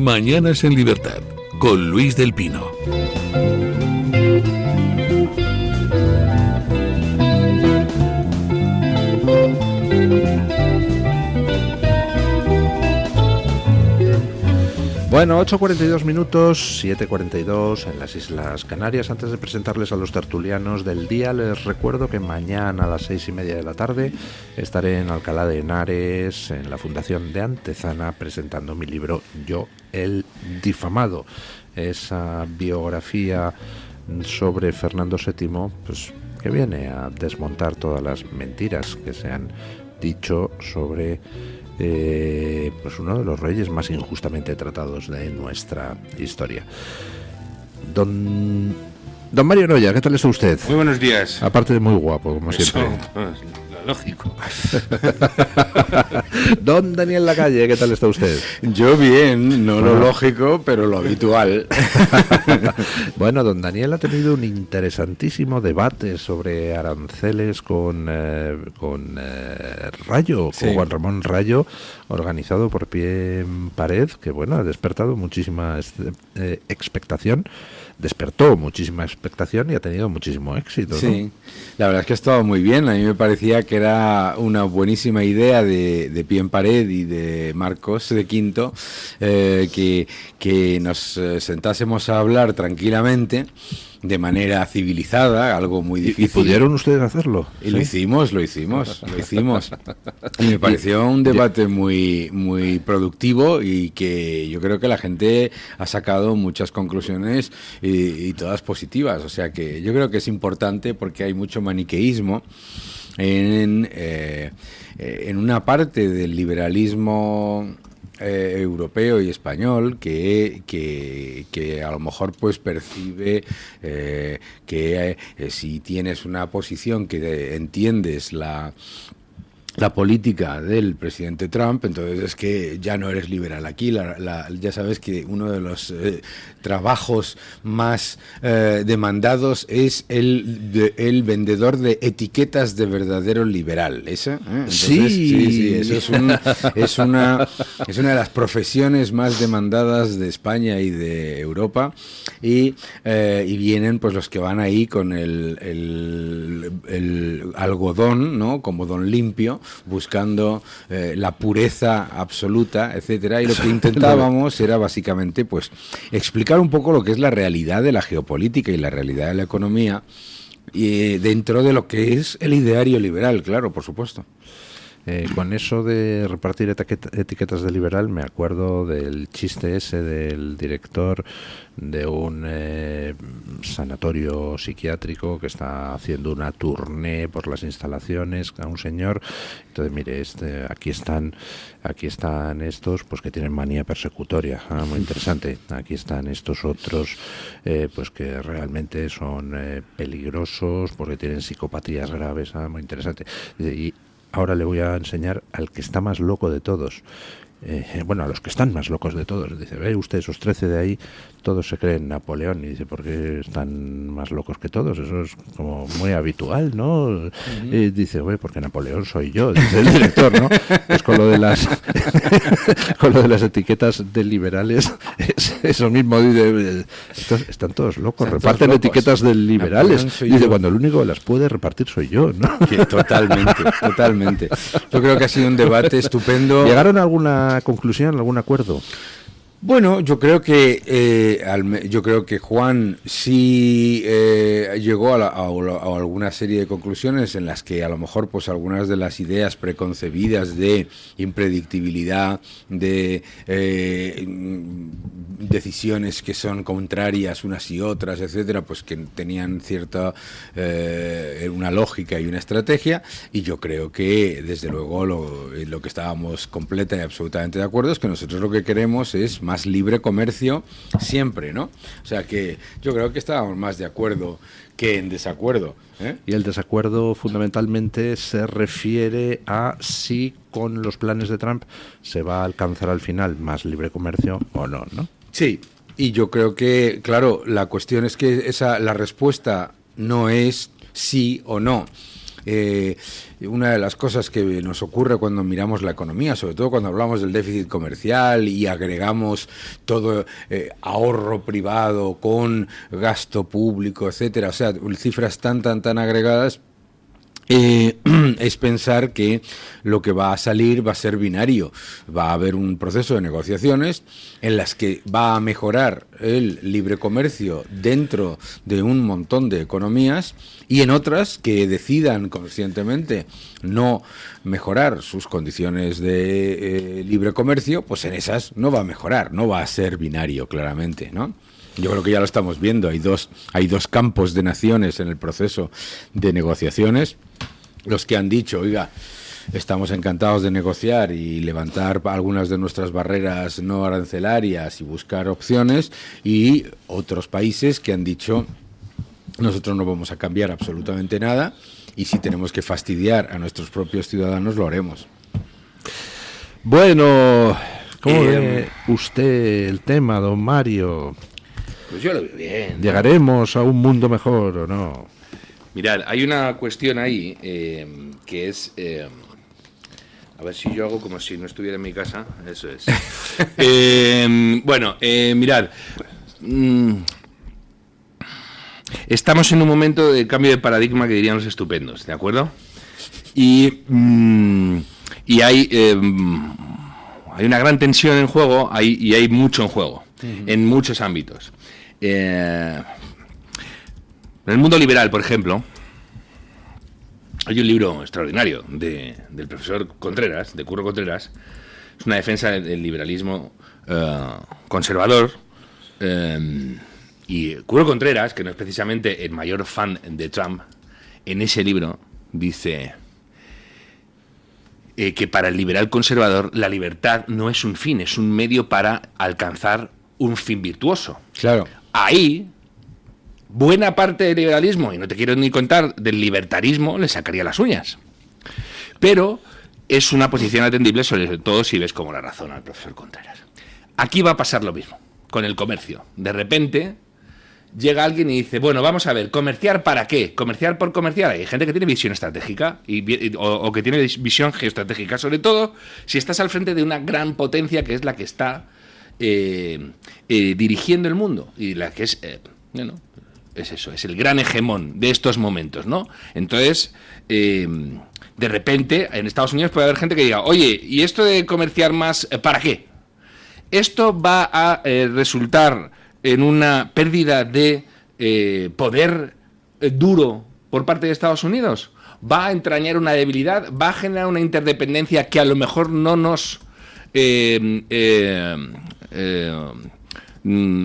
Mañanas en Libertad, con Luis del Pino. Bueno, 8:42 minutos, 7:42 en las Islas Canarias. Antes de presentarles a los tertulianos del día, les recuerdo que mañana a las 6:30 de la tarde estaré en Alcalá de Henares, en la Fundación de Antezana, presentando mi libro Yo, el difamado. Esa biografía sobre Fernando VII, pues, que viene a desmontar todas las mentiras que se han dicho sobre pues uno de los reyes más injustamente tratados de nuestra historia. Don Mario Noya, ¿qué tal está usted? Muy buenos días. Aparte de muy guapo, como Eso, siempre. pues, lógico. Don Daniel Lacalle, ¿qué tal está usted? Yo bien, no lo lógico, pero lo habitual. Bueno, don Daniel ha tenido un interesantísimo debate sobre aranceles con Rayo, Sí. con Juan Ramón Rayo, organizado por Pie en Pared, que bueno, ha despertado muchísima expectación. Despertó muchísima expectación y ha tenido muchísimo éxito, ¿no? Sí, la verdad es que ha estado muy bien. A mí me parecía que era una buenísima idea de Pie en Pared y de Marcos de Quinto, que nos sentásemos a hablar tranquilamente, de manera civilizada, algo muy difícil. ¿Y pudieron ustedes hacerlo? Y lo hicimos. Y me pareció un debate muy, muy productivo y que yo creo que la gente ha sacado muchas conclusiones y todas positivas. O sea que yo creo que es importante porque hay mucho maniqueísmo en una parte del liberalismo europeo y español que a lo mejor pues percibe que si tienes una posición que entiendes la política del presidente Trump, entonces es que ya no eres liberal. Aquí ya sabes que uno de los trabajos más demandados es el vendedor de etiquetas de verdadero liberal. ¿Esa? Entonces, sí, eso es una de las profesiones más demandadas de España y de Europa, y vienen pues los que van ahí con el algodón, ¿no? Como don limpio, buscando la pureza absoluta, etcétera, y lo que intentábamos era básicamente pues explicar un poco lo que es la realidad de la geopolítica y la realidad de la economía, y dentro de lo que es el ideario liberal, claro, por supuesto. Con eso de repartir etiquetas de liberal, me acuerdo del chiste ese del director de un sanatorio psiquiátrico que está haciendo una tournée por las instalaciones a un señor. Entonces, mire, aquí están estos pues que tienen manía persecutoria, muy interesante. Aquí están estos otros pues que realmente son peligrosos porque tienen psicopatías graves, muy interesante. Y ahora le voy a enseñar al que está más loco de todos. Bueno, a los que están más locos de todos. Dice, ve usted, esos 13 de ahí, todos se creen Napoleón. Y dice, ¿por qué están más locos que todos? Eso es como muy habitual, ¿no? Uh-huh. Y dice, güey, porque Napoleón soy yo, dice el director, ¿no? Pues con lo de las con lo de las etiquetas de liberales, eso mismo, dice, están todos locos, reparten todos etiquetas de liberales. Dice, yo, cuando el único que las puede repartir soy yo, ¿no? Sí, totalmente. Yo creo que ha sido un debate estupendo. ¿Llegaron a alguna conclusión, algún acuerdo? Bueno, yo creo que Juan sí llegó a alguna serie de conclusiones en las que a lo mejor pues algunas de las ideas preconcebidas de impredictibilidad, de decisiones que son contrarias unas y otras, etcétera, pues que tenían cierta una lógica y una estrategia, y yo creo que desde luego lo que estábamos completa y absolutamente de acuerdo es que nosotros lo que queremos es más libre comercio siempre, ¿no? O sea que yo creo que estábamos más de acuerdo que en desacuerdo, ¿eh? Y el desacuerdo fundamentalmente se refiere a si con los planes de Trump se va a alcanzar al final más libre comercio o no, ¿no? Sí, y yo creo que, claro, la cuestión es que la respuesta no es sí o no. una de las cosas que nos ocurre cuando miramos la economía, sobre todo cuando hablamos del déficit comercial y agregamos todo ahorro privado con gasto público, etcétera, o sea, cifras tan agregadas, es pensar que lo que va a salir va a ser binario. Va a haber un proceso de negociaciones en las que va a mejorar el libre comercio dentro de un montón de economías, y en otras que decidan conscientemente no mejorar sus condiciones de libre comercio, pues en esas no va a mejorar, no va a ser binario, claramente, ¿no? Yo creo que ya lo estamos viendo. Hay dos campos de naciones en el proceso de negociaciones. Los que han dicho, oiga, estamos encantados de negociar y levantar algunas de nuestras barreras no arancelarias y buscar opciones, y otros países que han dicho, nosotros no vamos a cambiar absolutamente nada, y si tenemos que fastidiar a nuestros propios ciudadanos, lo haremos. Bueno, ¿cómo ve usted el tema, don Mario? Pues yo lo veo bien. ¿Llegaremos a un mundo mejor o no? Mirad, hay una cuestión ahí que es... a ver si yo hago como si no estuviera en mi casa. Eso es. Mirad. Estamos en un momento de cambio de paradigma que dirían los estupendos, ¿de acuerdo? Y hay una gran tensión en juego y hay mucho en juego, en muchos ámbitos. En el mundo liberal, por ejemplo, hay un libro extraordinario del profesor Contreras, de Curro Contreras. Es una defensa del liberalismo conservador. Y Curro Contreras, que no es precisamente el mayor fan de Trump, en ese libro dice que para el liberal conservador la libertad no es un fin, es un medio para alcanzar un fin virtuoso. Claro. Ahí, buena parte del liberalismo, y no te quiero ni contar del libertarismo, le sacaría las uñas. Pero es una posición atendible, sobre todo si ves cómo la razona el profesor Contreras. Aquí va a pasar lo mismo, con el comercio. De repente llega alguien y dice, bueno, vamos a ver, ¿comerciar para qué? ¿Comerciar por comerciar? Hay gente que tiene visión estratégica o que tiene visión geoestratégica, sobre todo si estás al frente de una gran potencia que es la que está dirigiendo el mundo, y la que es eso, es el gran hegemón de estos momentos, ¿no? Entonces, de repente, en Estados Unidos puede haber gente que diga, oye, ¿y esto de comerciar más, para qué? ¿Esto va a resultar en una pérdida de poder duro por parte de Estados Unidos? ¿Va a entrañar una debilidad? ¿Va a generar una interdependencia que a lo mejor no nos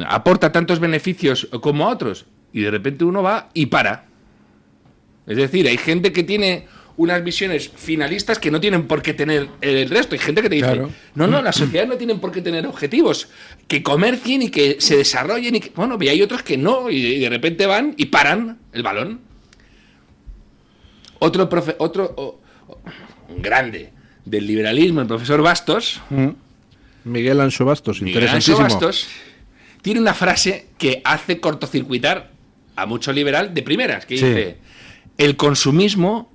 aporta tantos beneficios como a otros? Y de repente uno va y para. Es decir, hay gente que tiene unas visiones finalistas que no tienen por qué tener el resto. Hay gente que te dice, claro, no, las sociedades no tienen por qué tener objetivos, que comercien y que se desarrollen y que... Bueno, y hay otros que no, y de repente van y paran el balón. Un grande del liberalismo, el profesor Bastos, Miguel Anxo Bastos, interesantísimo. Miguel Anxo Bastos tiene una frase que hace cortocircuitar a mucho liberal de primeras, que dice, el consumismo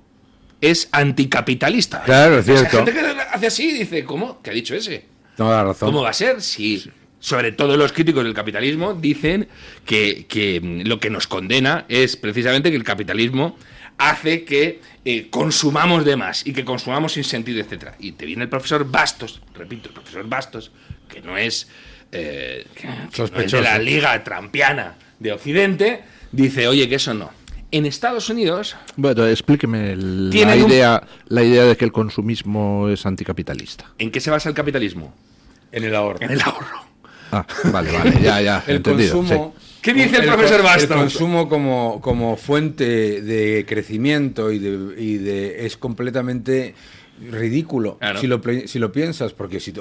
es anticapitalista. Claro, es cierto. Hay gente que hace así y dice, ¿cómo? ¿Qué ha dicho ese? No da razón. ¿Cómo va a ser? Si, sobre todo los críticos del capitalismo dicen que lo que nos condena es precisamente que el capitalismo hace que consumamos de más y que consumamos sin sentido, etcétera. Y te viene el profesor Bastos, repito, el profesor Bastos, que no es, que no es de la liga trampiana de Occidente, dice, oye, que eso no. En Estados Unidos... Bueno, explíqueme la idea de que el consumismo es anticapitalista. ¿En qué se basa el capitalismo? En el ahorro. En el ahorro. Ah, vale, ya, el entendido. Consumo, sí. ¿Qué dice el profesor Bastos? El consumo como fuente de crecimiento y de es completamente ridículo. Claro. Si lo piensas, porque si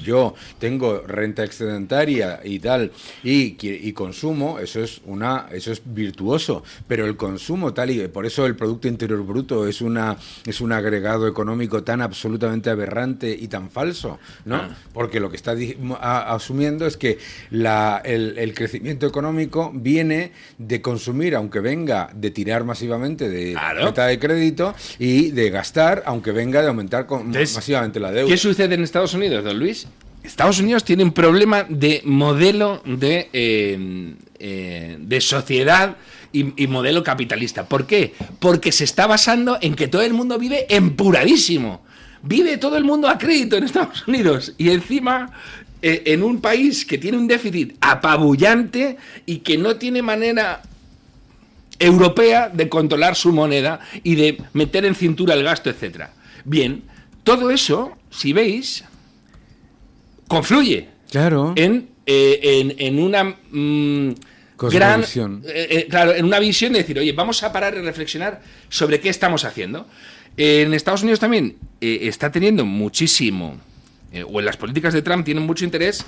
yo tengo renta excedentaria y tal y consumo, eso es virtuoso, pero el consumo tal y por eso el Producto Interior Bruto es un agregado económico tan absolutamente aberrante y tan falso, ¿no? Porque lo que está asumiendo es que el crecimiento económico viene de consumir, aunque venga de tirar masivamente de tarjeta de crédito, y de gastar, aunque venga de aumentar masivamente la deuda. ¿Qué sucede en Estados Unidos, don Luis? Estados Unidos tiene un problema de modelo de sociedad y modelo capitalista. ¿Por qué? Porque se está basando en que todo el mundo vive empuradísimo. Vive todo el mundo a crédito en Estados Unidos. Y encima, en un país que tiene un déficit apabullante y que no tiene manera europea de controlar su moneda y de meter en cintura el gasto, etcétera. Bien, todo eso, si veis, confluye en una gran visión. Claro, en una visión de decir, oye, vamos a parar y reflexionar sobre qué estamos haciendo. En Estados Unidos también está teniendo muchísimo, o en las políticas de Trump tienen mucho interés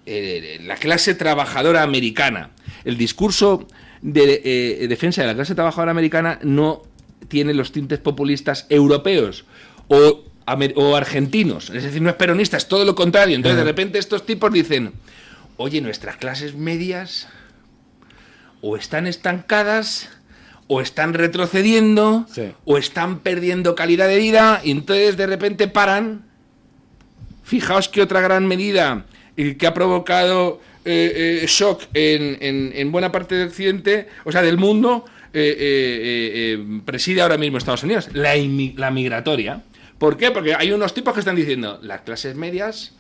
la clase trabajadora americana. El discurso de defensa de la clase trabajadora americana no tiene los tintes populistas europeos o argentinos, es decir, no es peronista, es todo lo contrario. Entonces de repente estos tipos dicen, oye, nuestras clases medias o están estancadas o están retrocediendo o están perdiendo calidad de vida, y entonces de repente paran. Fijaos que otra gran medida que ha provocado shock en buena parte del occidente, o sea, del mundo, preside ahora mismo Estados Unidos, la migratoria. ¿Por qué? Porque hay unos tipos que están diciendo, las clases medias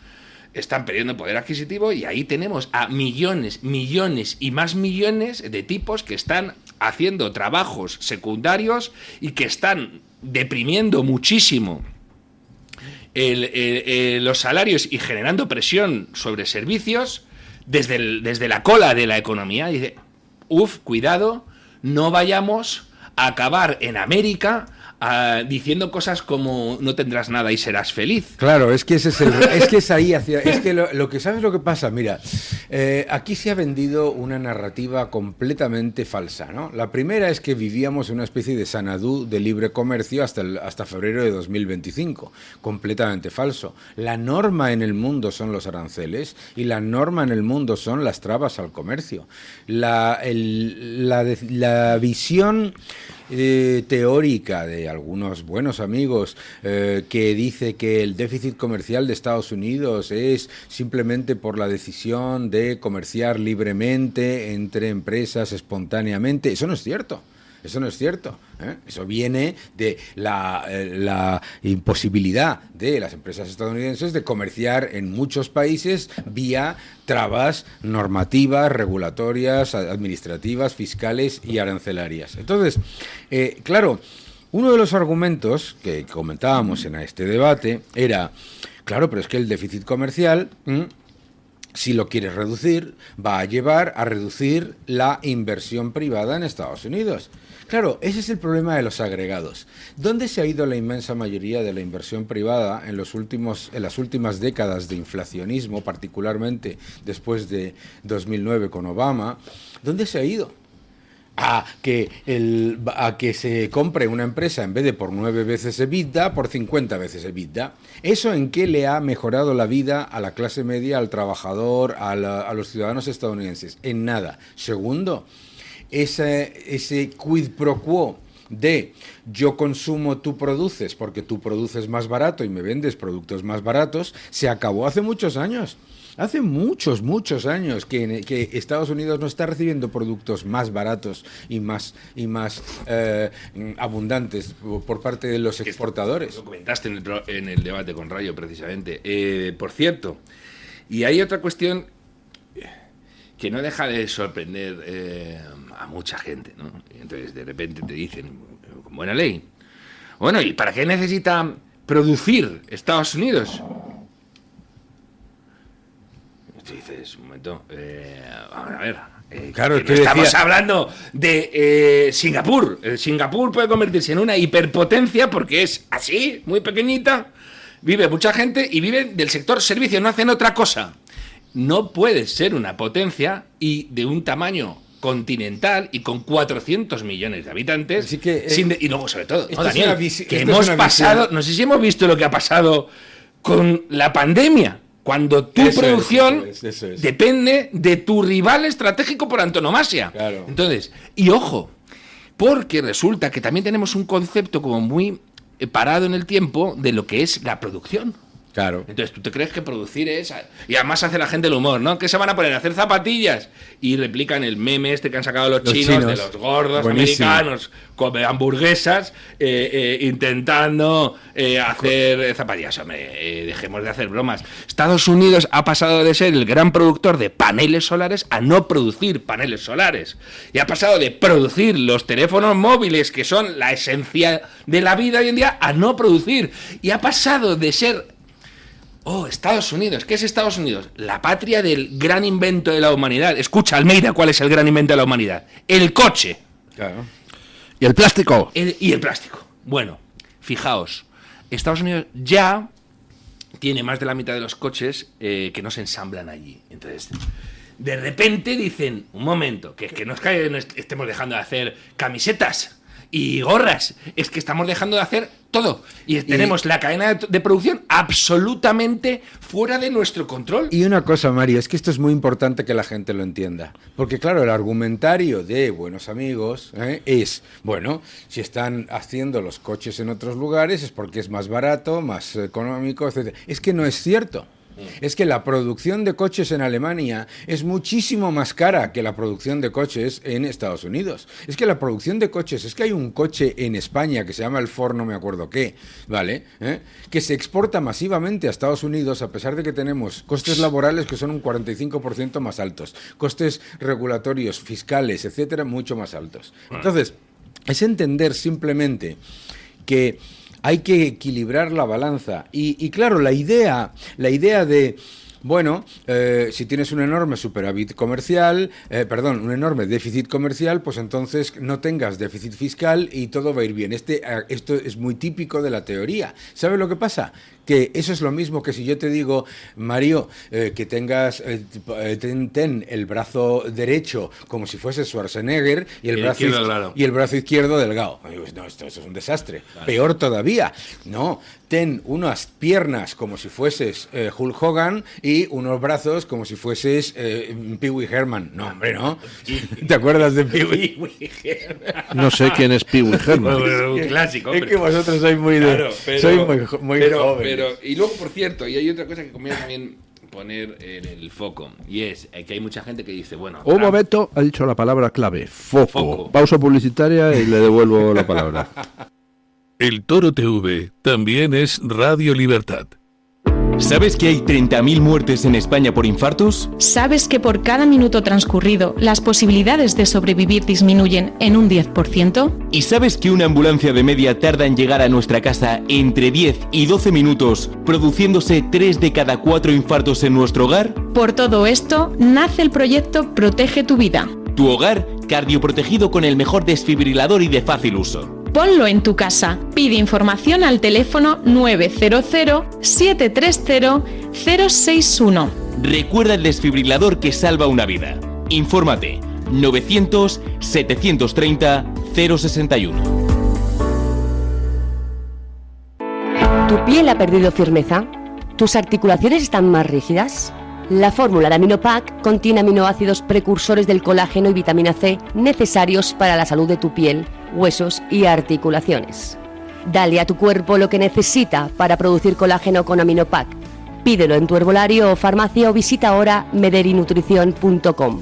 están perdiendo poder adquisitivo, y ahí tenemos a millones y más millones de tipos que están haciendo trabajos secundarios y que están deprimiendo muchísimo los salarios y generando presión sobre servicios desde la cola de la economía. Dice, cuidado, no vayamos a acabar en América diciendo cosas como no tendrás nada y serás feliz. Claro, es que es ahí hacia, es que lo que sabes lo que pasa, mira, aquí se ha vendido una narrativa completamente falsa, ¿no? La primera es que vivíamos en una especie de Sanadú de libre comercio hasta febrero de 2025, completamente falso. La norma en el mundo son los aranceles y la norma en el mundo son las trabas al comercio. La visión teórica de algunos buenos amigos que dice que el déficit comercial de Estados Unidos es simplemente por la decisión de comerciar libremente entre empresas espontáneamente. Eso no es cierto. Eso no es cierto, ¿eh? Eso viene de la imposibilidad de las empresas estadounidenses de comerciar en muchos países vía trabas normativas, regulatorias, administrativas, fiscales y arancelarias. Entonces, claro, uno de los argumentos que comentábamos en este debate era, claro, pero es que el déficit comercial, si lo quieres reducir, va a llevar a reducir la inversión privada en Estados Unidos. Claro, ese es el problema de los agregados. ¿Dónde se ha ido la inmensa mayoría de la inversión privada en las últimas décadas de inflacionismo, particularmente después de 2009 con Obama? ¿Dónde se ha ido? A que se compre una empresa en vez de por 9 veces EBITDA, por 50 veces EBITDA. ¿Eso en qué le ha mejorado la vida a la clase media, al trabajador, a los ciudadanos estadounidenses? En nada. Segundo, ese quid pro quo de yo consumo, tú produces, porque tú produces más barato y me vendes productos más baratos, se acabó hace muchos años. Hace muchos años que Estados Unidos no está recibiendo productos más baratos y más abundantes por parte de los exportadores. Lo comentaste en el debate con Rayo, precisamente. Por cierto, y hay otra cuestión que no deja de sorprender a mucha gente, ¿no? Entonces, de repente te dicen, con buena ley, bueno, ¿y para qué necesita producir Estados Unidos? Tú dices, un momento, vamos a ver, Claro, que no estamos hablando de Singapur. Singapur puede convertirse en una hiperpotencia porque es así, muy pequeñita. Vive mucha gente y vive del sector servicios, no hacen otra cosa. No puedes ser una potencia y de un tamaño continental y con 400 millones de habitantes. Así que, y luego, sobre todo, ¿no, Daniel? Que hemos pasado, no sé si hemos visto lo que ha pasado con la pandemia, cuando tu producción eso es. depende de tu rival estratégico por antonomasia. Claro. Entonces, y ojo, porque resulta que también tenemos un concepto como muy parado en el tiempo de lo que es la producción. Claro. Entonces, ¿tú te crees que producir es...? Y además hace la gente el humor, ¿no? ¿Qué se van a poner? ¿A hacer zapatillas? Y replican el meme este que han sacado los chinos de los gordos buenísimo. americanos con hamburguesas intentando hacer zapatillas. Hombre, dejemos de hacer bromas. Estados Unidos ha pasado de ser el gran productor de paneles solares a no producir paneles solares. Y ha pasado de producir los teléfonos móviles, que son la esencia de la vida hoy en día, a no producir. Y ha pasado de ser... Estados Unidos. ¿Qué es Estados Unidos? La patria del gran invento de la humanidad. Escucha, Almeida, ¿cuál es el gran invento de la humanidad? El coche. Claro. ¿Y el plástico? Y el plástico. Bueno, fijaos, Estados Unidos ya tiene más de la mitad de los coches que no se ensamblan allí. Entonces, de repente dicen, un momento, que es que no es que no estemos dejando de hacer camisetas y gorras, es que estamos dejando de hacer todo. Y tenemos la cadena de producción absolutamente fuera de nuestro control. Y una cosa, Mario, es que esto es muy importante que la gente lo entienda. Porque, claro, el argumentario de buenos amigos es, bueno, si están haciendo los coches en otros lugares es porque es más barato, más económico, etc. Es que no es cierto. Es que la producción de coches en Alemania es muchísimo más cara que la producción de coches en Estados Unidos. Es que la producción de coches, es que hay un coche en España que se llama el Ford, no me acuerdo qué, ¿vale? Que se exporta masivamente a Estados Unidos a pesar de que tenemos costes laborales que son un 45% más altos, costes regulatorios, fiscales, etcétera, mucho más altos. Entonces, es entender simplemente que hay que equilibrar la balanza. Y claro, la idea de, bueno, si tienes un enorme superávit comercial, un enorme déficit comercial, pues entonces no tengas déficit fiscal y todo va a ir bien. Esto es muy típico de la teoría. ¿Sabes lo que pasa? Que eso es lo mismo que si yo te digo, Mario, que tengas, ten el brazo derecho como si fuese Schwarzenegger y el brazo izquierdo delgado. No, esto es un desastre. Claro. Peor todavía. No, ten unas piernas como si fueses Hulk Hogan y unos brazos como si fueses Pee Wee Herman. No, hombre, ¿no? ¿Te acuerdas de Pee Wee Herman? No sé quién es Pee Wee Herman. Un clásico, hombre. Es que vosotros sois muy jóvenes. Y luego, por cierto, y hay otra cosa que conviene también poner en el foco, y es que hay mucha gente que dice, bueno... Un momento, ha dicho la palabra clave, foco. Pausa publicitaria y le devuelvo la palabra. El Toro TV también es Radio Libertad. ¿Sabes que hay 30.000 muertes en España por infartos? ¿Sabes que por cada minuto transcurrido las posibilidades de sobrevivir disminuyen en un 10%? ¿Y sabes que una ambulancia de media tarda en llegar a nuestra casa entre 10 y 12 minutos, produciéndose 3 de cada 4 infartos en nuestro hogar? Por todo esto, nace el proyecto Protege tu Vida. Tu hogar cardioprotegido con el mejor desfibrilador y de fácil uso. Ponlo en tu casa. Pide información al teléfono 900-730-061. Recuerda el desfibrilador que salva una vida. Infórmate 900-730-061. ¿Tu piel ha perdido firmeza? ¿Tus articulaciones están más rígidas? La fórmula de Aminopack contiene aminoácidos precursores del colágeno y vitamina C necesarios para la salud de tu piel, huesos y articulaciones. Dale a tu cuerpo lo que necesita para producir colágeno con Aminopack. Pídelo en tu herbolario o farmacia o visita ahora mederinutrición.com.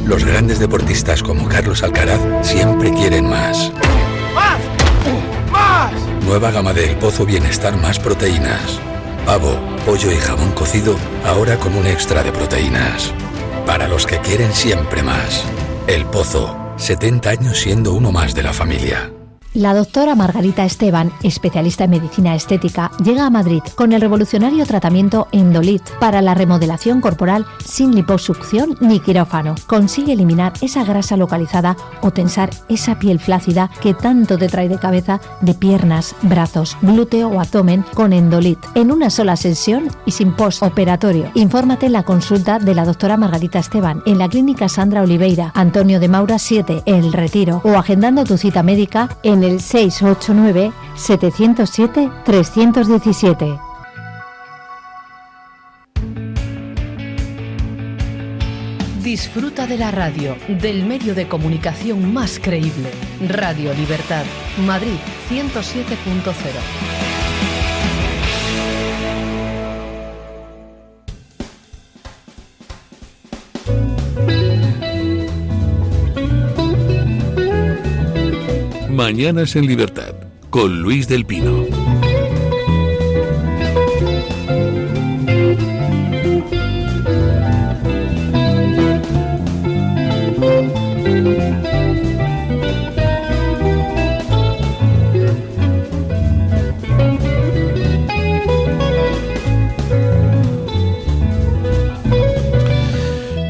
Los grandes deportistas como Carlos Alcaraz siempre quieren más. ¡Más! ¡Más! Nueva gama de El Pozo Bienestar más proteínas. Pavo, pollo y jamón cocido, ahora con un extra de proteínas. Para los que quieren siempre más. El Pozo, 70 años siendo uno más de la familia. La doctora Margarita Esteban, especialista en medicina estética, llega a Madrid con el revolucionario tratamiento Endolit para la remodelación corporal sin liposucción ni quirófano. Consigue eliminar esa grasa localizada o tensar esa piel flácida que tanto te trae de cabeza, de piernas, brazos, glúteo o abdomen con Endolit. En una sola sesión y sin postoperatorio. Infórmate en la consulta de la doctora Margarita Esteban en la Clínica Sandra Oliveira, Antonio de Maura 7, El Retiro, o agendando tu cita médica en el 689-707-317. Disfruta de la radio, del medio de comunicación más creíble. Radio Libertad, Madrid 107.0. Mañanas en Libertad, con Luis del Pino.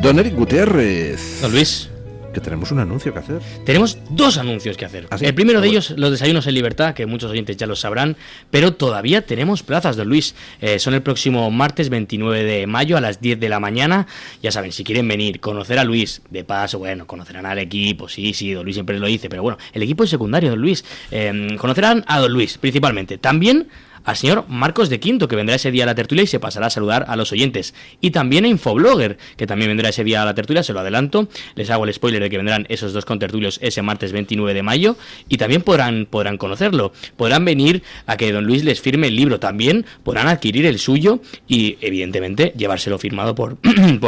Don Eric Gutiérrez. Don Luis. Que tenemos un anuncio que hacer. Tenemos dos anuncios que hacer. ¿Ah, sí? El primero de ellos, los desayunos en libertad, que muchos oyentes ya lo sabrán, pero todavía tenemos plazas, don Luis. Son el próximo martes 29 de mayo a las 10 de la mañana. Ya saben, si quieren venir, conocer a Luis, de paso, bueno, conocerán al equipo, sí, don Luis siempre lo dice, pero bueno, el equipo es secundario, don Luis. Conocerán a don Luis, principalmente. También al señor Marcos de Quinto, que vendrá ese día a la tertulia y se pasará a saludar a los oyentes. Y también a Infoblogger, que también vendrá ese día a la tertulia, se lo adelanto. Les hago el spoiler de que vendrán esos dos contertulios ese martes 29 de mayo. Y también podrán conocerlo. Podrán venir a que don Luis les firme el libro. También podrán adquirir el suyo y, evidentemente, llevárselo firmado por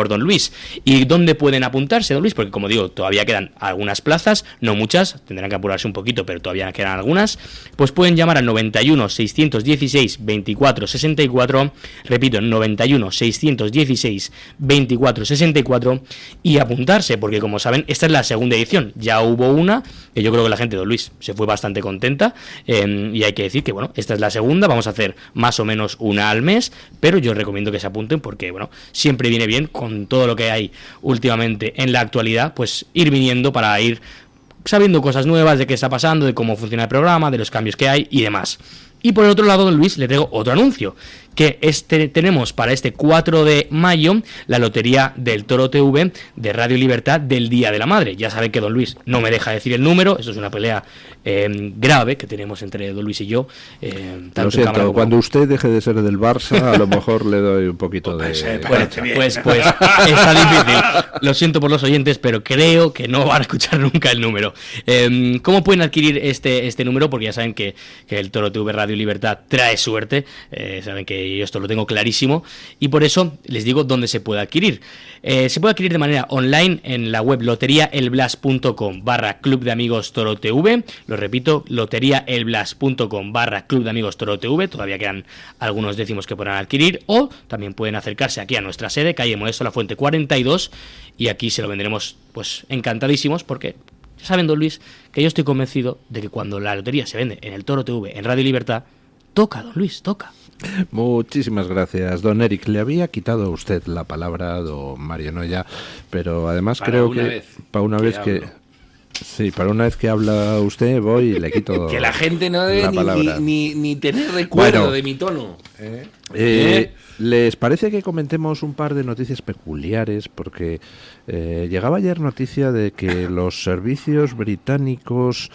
don Luis. ¿Y dónde pueden apuntarse, don Luis? Porque, como digo, todavía quedan algunas plazas, no muchas, tendrán que apurarse un poquito, pero todavía quedan algunas. Pues pueden llamar al 91 616 24 64, repito, 91 616 24 64 y apuntarse, porque como saben, esta es la segunda edición. Ya hubo una, que yo creo que la gente de don Luis se fue bastante contenta, y hay que decir que, bueno, esta es la segunda, vamos a hacer más o menos una al mes, pero yo recomiendo que se apunten porque, bueno, siempre viene bien con todo lo que hay últimamente en la actualidad, pues ir viniendo para ir sabiendo cosas nuevas de qué está pasando, de cómo funciona el programa, de los cambios que hay y demás. Y por el otro lado, don Luis, le traigo otro anuncio, que tenemos para este 4 de mayo la lotería del Toro TV de Radio Libertad del Día de la Madre. Ya saben que don Luis no me deja decir el número, eso es una pelea grave que tenemos entre don Luis y yo. Lo siento, cuando usted deje de ser del Barça, a lo mejor le doy un poquito de... Pues está difícil. Lo siento por los oyentes, pero creo que no van a escuchar nunca el número. ¿Cómo pueden adquirir este número? Porque ya saben que el Toro TV Radio Libertad trae suerte, saben que yo esto lo tengo clarísimo, y por eso les digo dónde se puede adquirir. Se puede adquirir de manera online en la web loteriaelblas.com/Club de Amigos Toro TV. Lo repito, loteriaelblas.com/Club de Amigos Toro TV. Todavía quedan algunos décimos que podrán adquirir, o también pueden acercarse aquí a nuestra sede, calle Modesto La Fuente 42, y aquí se lo vendremos pues encantadísimos, porque ya saben, don Luis, que yo estoy convencido de que cuando la lotería se vende en el Toro TV, en Radio Libertad, toca, don Luis, toca. Muchísimas gracias, don Eric. Le había quitado a usted la palabra a don Mario Noya, pero además creo que para una vez que... Sí, para una vez que habla usted, voy y le quito que la gente no debe ni tener recuerdo de mi tono. ¿Les parece que comentemos un par de noticias peculiares? Porque llegaba ayer noticia de que los servicios británicos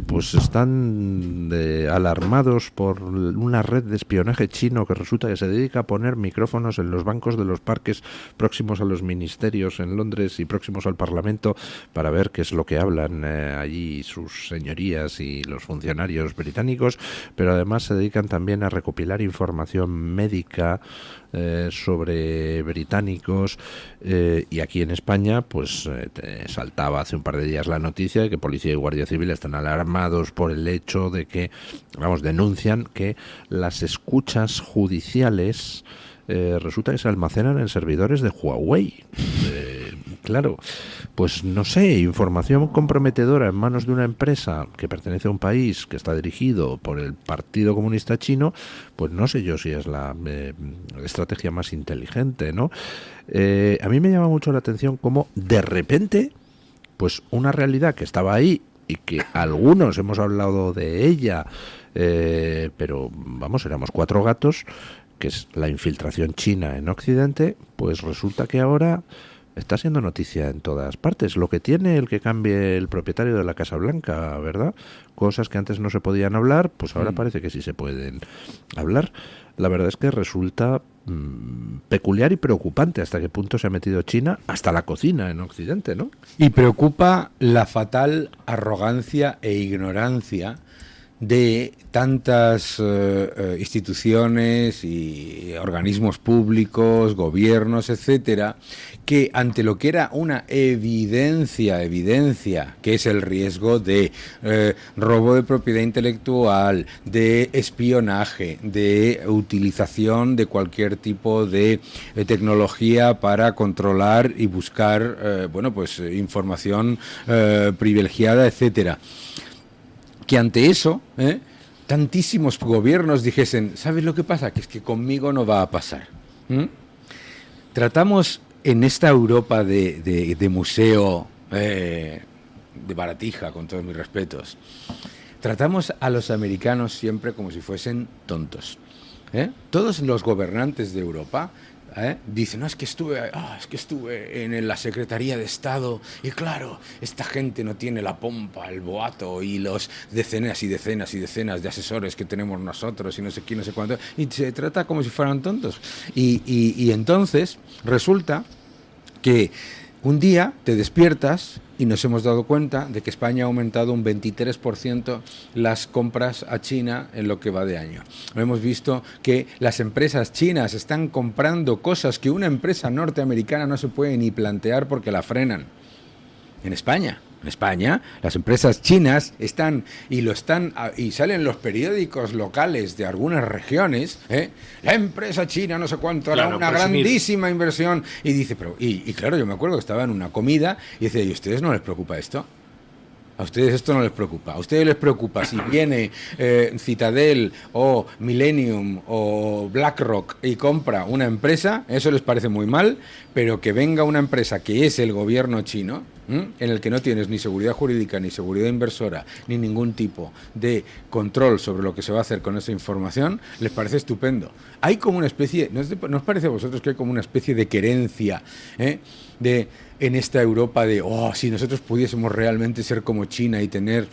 pues están alarmados por una red de espionaje chino que resulta que se dedica a poner micrófonos en los bancos de los parques próximos a los ministerios en Londres y próximos al Parlamento para ver qué es lo que hablan allí sus señorías y los funcionarios británicos, pero además se dedican también a recopilar información médica sobre británicos, y aquí en España pues saltaba hace un par de días la noticia de que Policía y Guardia Civil están alarmados por el hecho de que, denuncian que las escuchas judiciales resulta que se almacenan en servidores de Huawei. claro, pues no sé, información comprometedora en manos de una empresa que pertenece a un país que está dirigido por el Partido Comunista Chino, pues no sé yo si es la estrategia más inteligente, ¿no? A mí me llama mucho la atención cómo de repente, pues una realidad que estaba ahí y que algunos hemos hablado de ella, pero vamos, éramos 4 gatos, que es la infiltración china en Occidente, pues resulta que ahora está siendo noticia en todas partes. Lo que tiene el que cambie el propietario de la Casa Blanca, ¿verdad? Cosas que antes no se podían hablar, pues ahora parece que sí se pueden hablar. La verdad es que resulta peculiar y preocupante hasta qué punto se ha metido China hasta la cocina en Occidente, ¿no? Y preocupa la fatal arrogancia e ignorancia de tantas instituciones y organismos públicos, gobiernos, etcétera, que ante lo que era una evidencia, que es el riesgo de robo de propiedad intelectual, de espionaje, de utilización de cualquier tipo de tecnología para controlar y buscar, información privilegiada, etcétera. Que ante eso, tantísimos gobiernos dijesen, ¿sabes lo que pasa? Que es que conmigo no va a pasar. Tratamos en esta Europa de museo, de baratija, con todos mis respetos, tratamos a los americanos siempre como si fuesen tontos. Todos los gobernantes de Europa dicen, no, es que estuve en la Secretaría de Estado y claro, esta gente no tiene la pompa, el boato y los decenas y decenas y decenas de asesores que tenemos nosotros y no sé quién, no sé cuánto, y se trata como si fueran tontos. Y entonces resulta que un día te despiertas y nos hemos dado cuenta de que España ha aumentado un 23% las compras a China en lo que va de año. Hemos visto que las empresas chinas están comprando cosas que una empresa norteamericana no se puede ni plantear porque la frenan. En España, las empresas chinas están y salen los periódicos locales de algunas regiones, la empresa china no sé cuánto hará una grandísima inversión, y dice, pero y claro, yo me acuerdo que estaba en una comida y decía, ¿y a ustedes no les preocupa esto? A ustedes esto no les preocupa. A ustedes les preocupa si viene Citadel o Millennium o BlackRock y compra una empresa, eso les parece muy mal, pero que venga una empresa que es el gobierno chino, en el que no tienes ni seguridad jurídica, ni seguridad inversora, ni ningún tipo de control sobre lo que se va a hacer con esa información, les parece estupendo. Hay como una especie, ¿no os parece a vosotros que hay como una especie de querencia en esta Europa de, si nosotros pudiésemos realmente ser como China y tener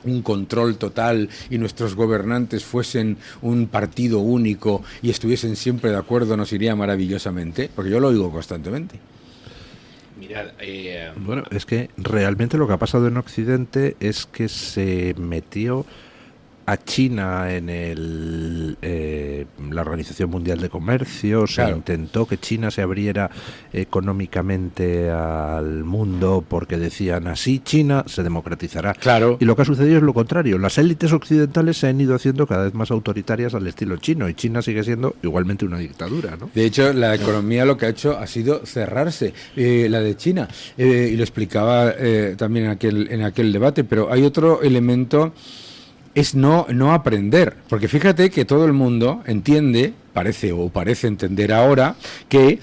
un control total y nuestros gobernantes fuesen un partido único y estuviesen siempre de acuerdo, nos iría maravillosamente? Porque yo lo oigo constantemente. Mirad, bueno, es que realmente lo que ha pasado en Occidente es que se metió a China en la Organización Mundial de Comercio, se intentó que China se abriera económicamente al mundo porque decían, así China se democratizará. Claro. Y lo que ha sucedido es lo contrario, las élites occidentales se han ido haciendo cada vez más autoritarias al estilo chino y China sigue siendo igualmente una dictadura, ¿no? De hecho, la economía lo que ha hecho ha sido cerrarse, la de China, y lo explicaba también en aquel debate, pero hay otro elemento. Es no aprender, porque fíjate que todo el mundo entiende, parece entender ahora, que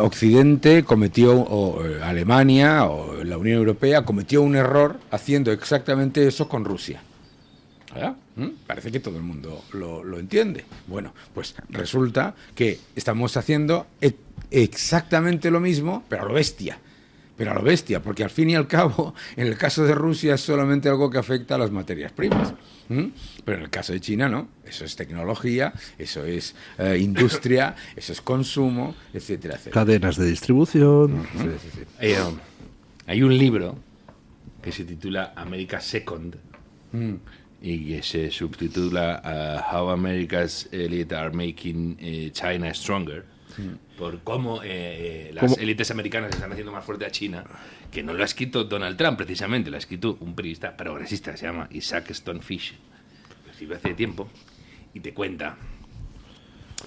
Occidente cometió, o Alemania o la Unión Europea cometió un error haciendo exactamente eso con Rusia. ¿Verdad? Parece que todo el mundo lo entiende. Bueno, pues resulta que estamos haciendo exactamente lo mismo, pero a lo bestia. Porque al fin y al cabo, en el caso de Rusia es solamente algo que afecta a las materias primas. Pero en el caso de China no, eso es tecnología, eso es industria, eso es consumo, etcétera, etcétera. Cadenas de distribución. Sí. Hay un libro que se titula America Second y que se subtitula How America's Elite Are Making China Stronger, por cómo las élites americanas están haciendo más fuerte a China, que no lo ha escrito Donald Trump precisamente, lo ha escrito un periodista progresista, se llama Isaac Stonefish, lo escribió hace tiempo, y te cuenta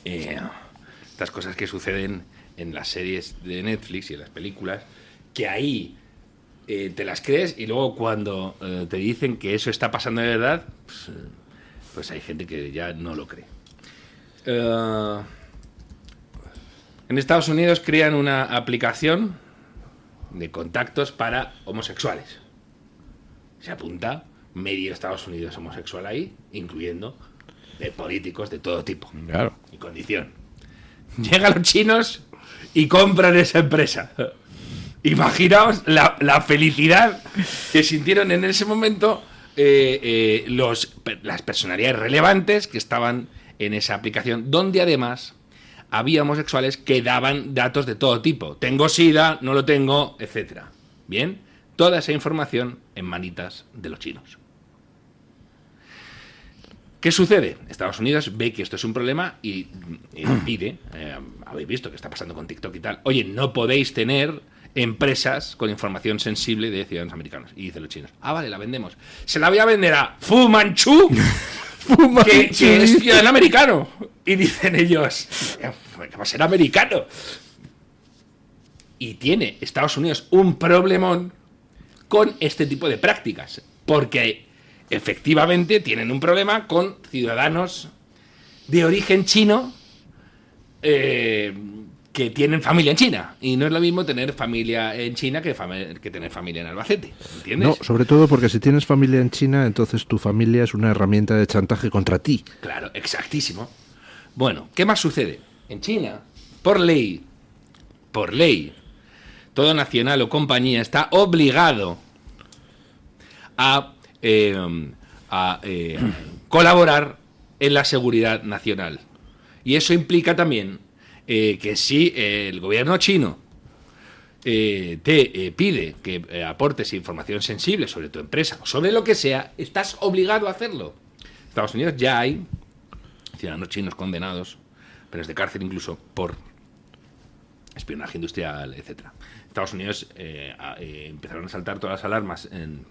estas cosas que suceden en las series de Netflix y en las películas, que ahí te las crees y luego cuando te dicen que eso está pasando de verdad, pues hay gente que ya no lo cree. En Estados Unidos crean una aplicación de contactos para homosexuales. Se apunta medio Estados Unidos homosexual ahí, incluyendo de políticos de todo tipo. Claro. Y condición. Llegan los chinos y compran esa empresa. Imaginaos la felicidad que sintieron en ese momento las personalidades relevantes que estaban en esa aplicación, donde además había homosexuales que daban datos de todo tipo. Tengo SIDA, no lo tengo, etcétera. Bien, toda esa información en manitas de los chinos. ¿Qué sucede? Estados Unidos ve que esto es un problema y pide, habéis visto que está pasando con TikTok y tal, oye, no podéis tener empresas con información sensible de ciudadanos americanos. Y dicen los chinos, vale, la vendemos. Se la voy a vender a Fu Manchu, que es ciudadano americano. Y dicen ellos, que va a ser americano. Y tiene Estados Unidos un problemón con este tipo de prácticas, porque efectivamente tienen un problema con ciudadanos de origen chino que tienen familia en China. Y no es lo mismo tener familia en China que tener familia en Albacete, ¿entiendes? No, sobre todo porque si tienes familia en China, entonces tu familia es una herramienta de chantaje contra ti. Claro, exactísimo. Bueno, ¿qué más sucede? En China, por ley, todo nacional o compañía está obligado a colaborar en la seguridad nacional. Y eso implica también que si el gobierno chino te pide que aportes información sensible sobre tu empresa o sobre lo que sea, estás obligado a hacerlo. En Estados Unidos ya hay ciudadanos chinos condenados, penas de cárcel incluso, por espionaje industrial, etcétera. Estados Unidos empezaron a saltar todas las alarmas en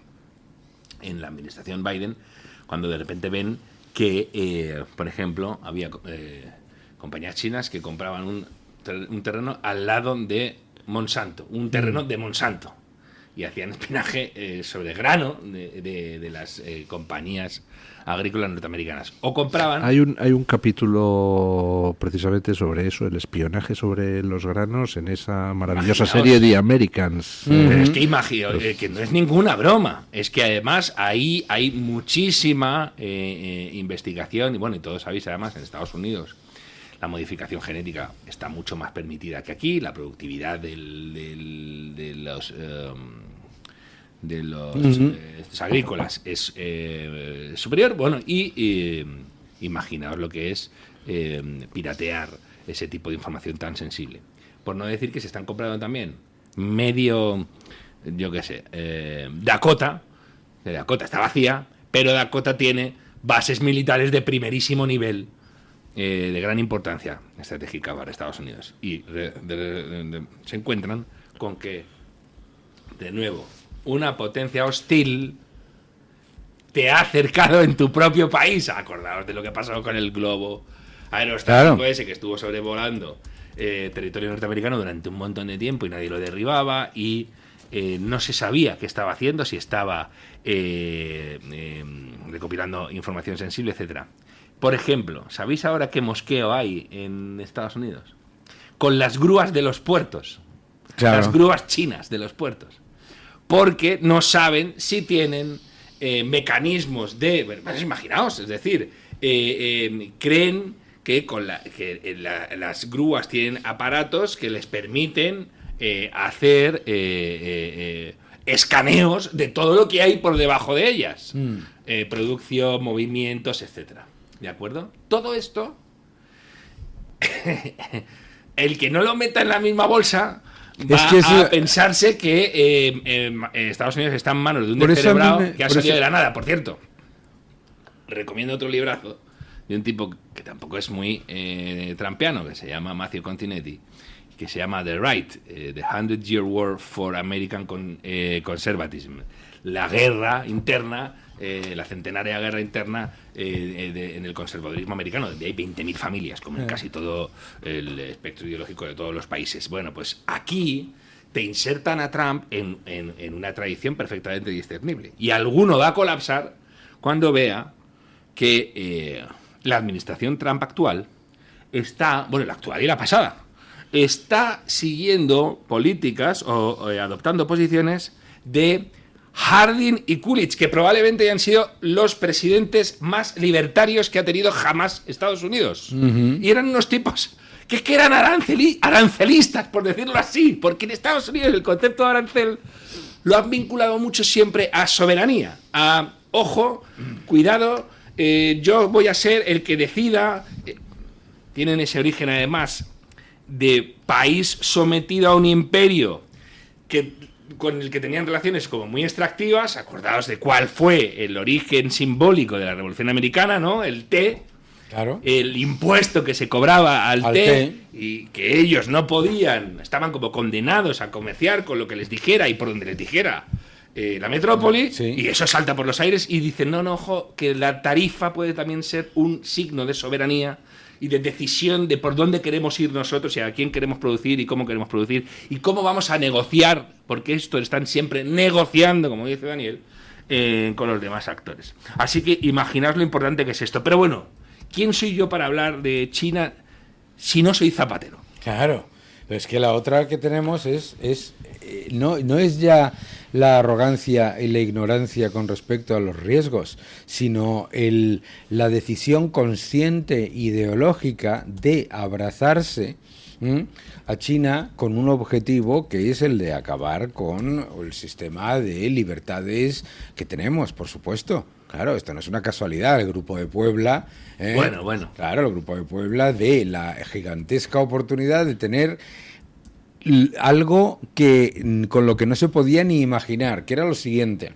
la administración Biden cuando de repente ven que, por ejemplo, había compañías chinas que compraban un terreno al lado de Monsanto, un terreno de Monsanto, y hacían espionaje sobre grano de las compañías agrícolas norteamericanas. O compraban... Hay un capítulo precisamente sobre eso, el espionaje sobre los granos, en esa maravillosa serie de Americans. Pero es que imagino que no es ninguna broma. Es que además ahí hay muchísima investigación. Y bueno, y todos sabéis además en Estados Unidos la modificación genética está mucho más permitida que aquí. La productividad de los agrícolas es superior. Bueno, y imaginaos lo que es piratear ese tipo de información tan sensible. Por no decir que se están comprando también medio, yo qué sé, Dakota está vacía, pero Dakota tiene bases militares de primerísimo nivel, de gran importancia estratégica para Estados Unidos. Y se encuentran con que, de nuevo, una potencia hostil te ha acercado en tu propio país. Acordaos de lo que pasó con el globo aerostático ese que estuvo sobrevolando territorio norteamericano durante un montón de tiempo y nadie lo derribaba y no se sabía qué estaba haciendo, si estaba recopilando información sensible, etcétera. Por ejemplo, ¿sabéis ahora qué mosqueo hay en Estados Unidos? Con las grúas de los puertos. Claro. Las grúas chinas de los puertos. Porque no saben si tienen mecanismos de... Bueno, imaginaos, es decir, creen que las grúas tienen aparatos que les permiten hacer escaneos de todo lo que hay por debajo de ellas. Producción, movimientos, etcétera. ¿De acuerdo? Todo esto, el que no lo meta en la misma bolsa... Va a pensarse que Estados Unidos está en manos de un descerebrado que ha salido de la nada. Por cierto, recomiendo otro librazo de un tipo que tampoco es muy trampeano, que se llama Matthew Continetti, que se llama The Right, The 100-Year War for American Conservatism. La guerra interna, la centenaria guerra interna en el conservadurismo americano, donde hay 20.000 familias, como en casi todo el espectro ideológico de todos los países. Bueno, pues aquí te insertan a Trump en una tradición perfectamente discernible. Y alguno va a colapsar cuando vea que la administración Trump actual está, bueno, la actual y la pasada, está siguiendo políticas o adoptando posiciones de Harding y Coolidge, que probablemente hayan sido los presidentes más libertarios que ha tenido jamás Estados Unidos. Y eran unos tipos que eran arancelistas, por decirlo así, porque en Estados Unidos el concepto de arancel lo han vinculado mucho siempre a soberanía, a, ojo, cuidado, yo voy a ser el que decida. Tienen ese origen, además, de país sometido a un imperio con el que tenían relaciones como muy extractivas. Acordaos de cuál fue el origen simbólico de la Revolución Americana, ¿no? El té. Claro. El impuesto que se cobraba al té, y que ellos no podían, estaban como condenados a comerciar con lo que les dijera y por donde les dijera la metrópoli, y eso salta por los aires y dicen, no, ojo, que la tarifa puede también ser un signo de soberanía y de decisión de por dónde queremos ir nosotros y a quién queremos producir y cómo queremos producir y cómo vamos a negociar, porque esto están siempre negociando, como dice Daniel, con los demás actores. Así que imaginaos lo importante que es esto. Pero bueno, ¿quién soy yo para hablar de China si no soy Zapatero? Claro, pero es que la otra que tenemos no es ya la arrogancia y la ignorancia con respecto a los riesgos, sino la decisión consciente ideológica de abrazarse a China con un objetivo que es el de acabar con el sistema de libertades que tenemos, por supuesto. Claro, esto no es una casualidad. El Grupo de Puebla... Bueno. Claro, el Grupo de Puebla de la gigantesca oportunidad de tener algo con lo que no se podía ni imaginar, que era lo siguiente.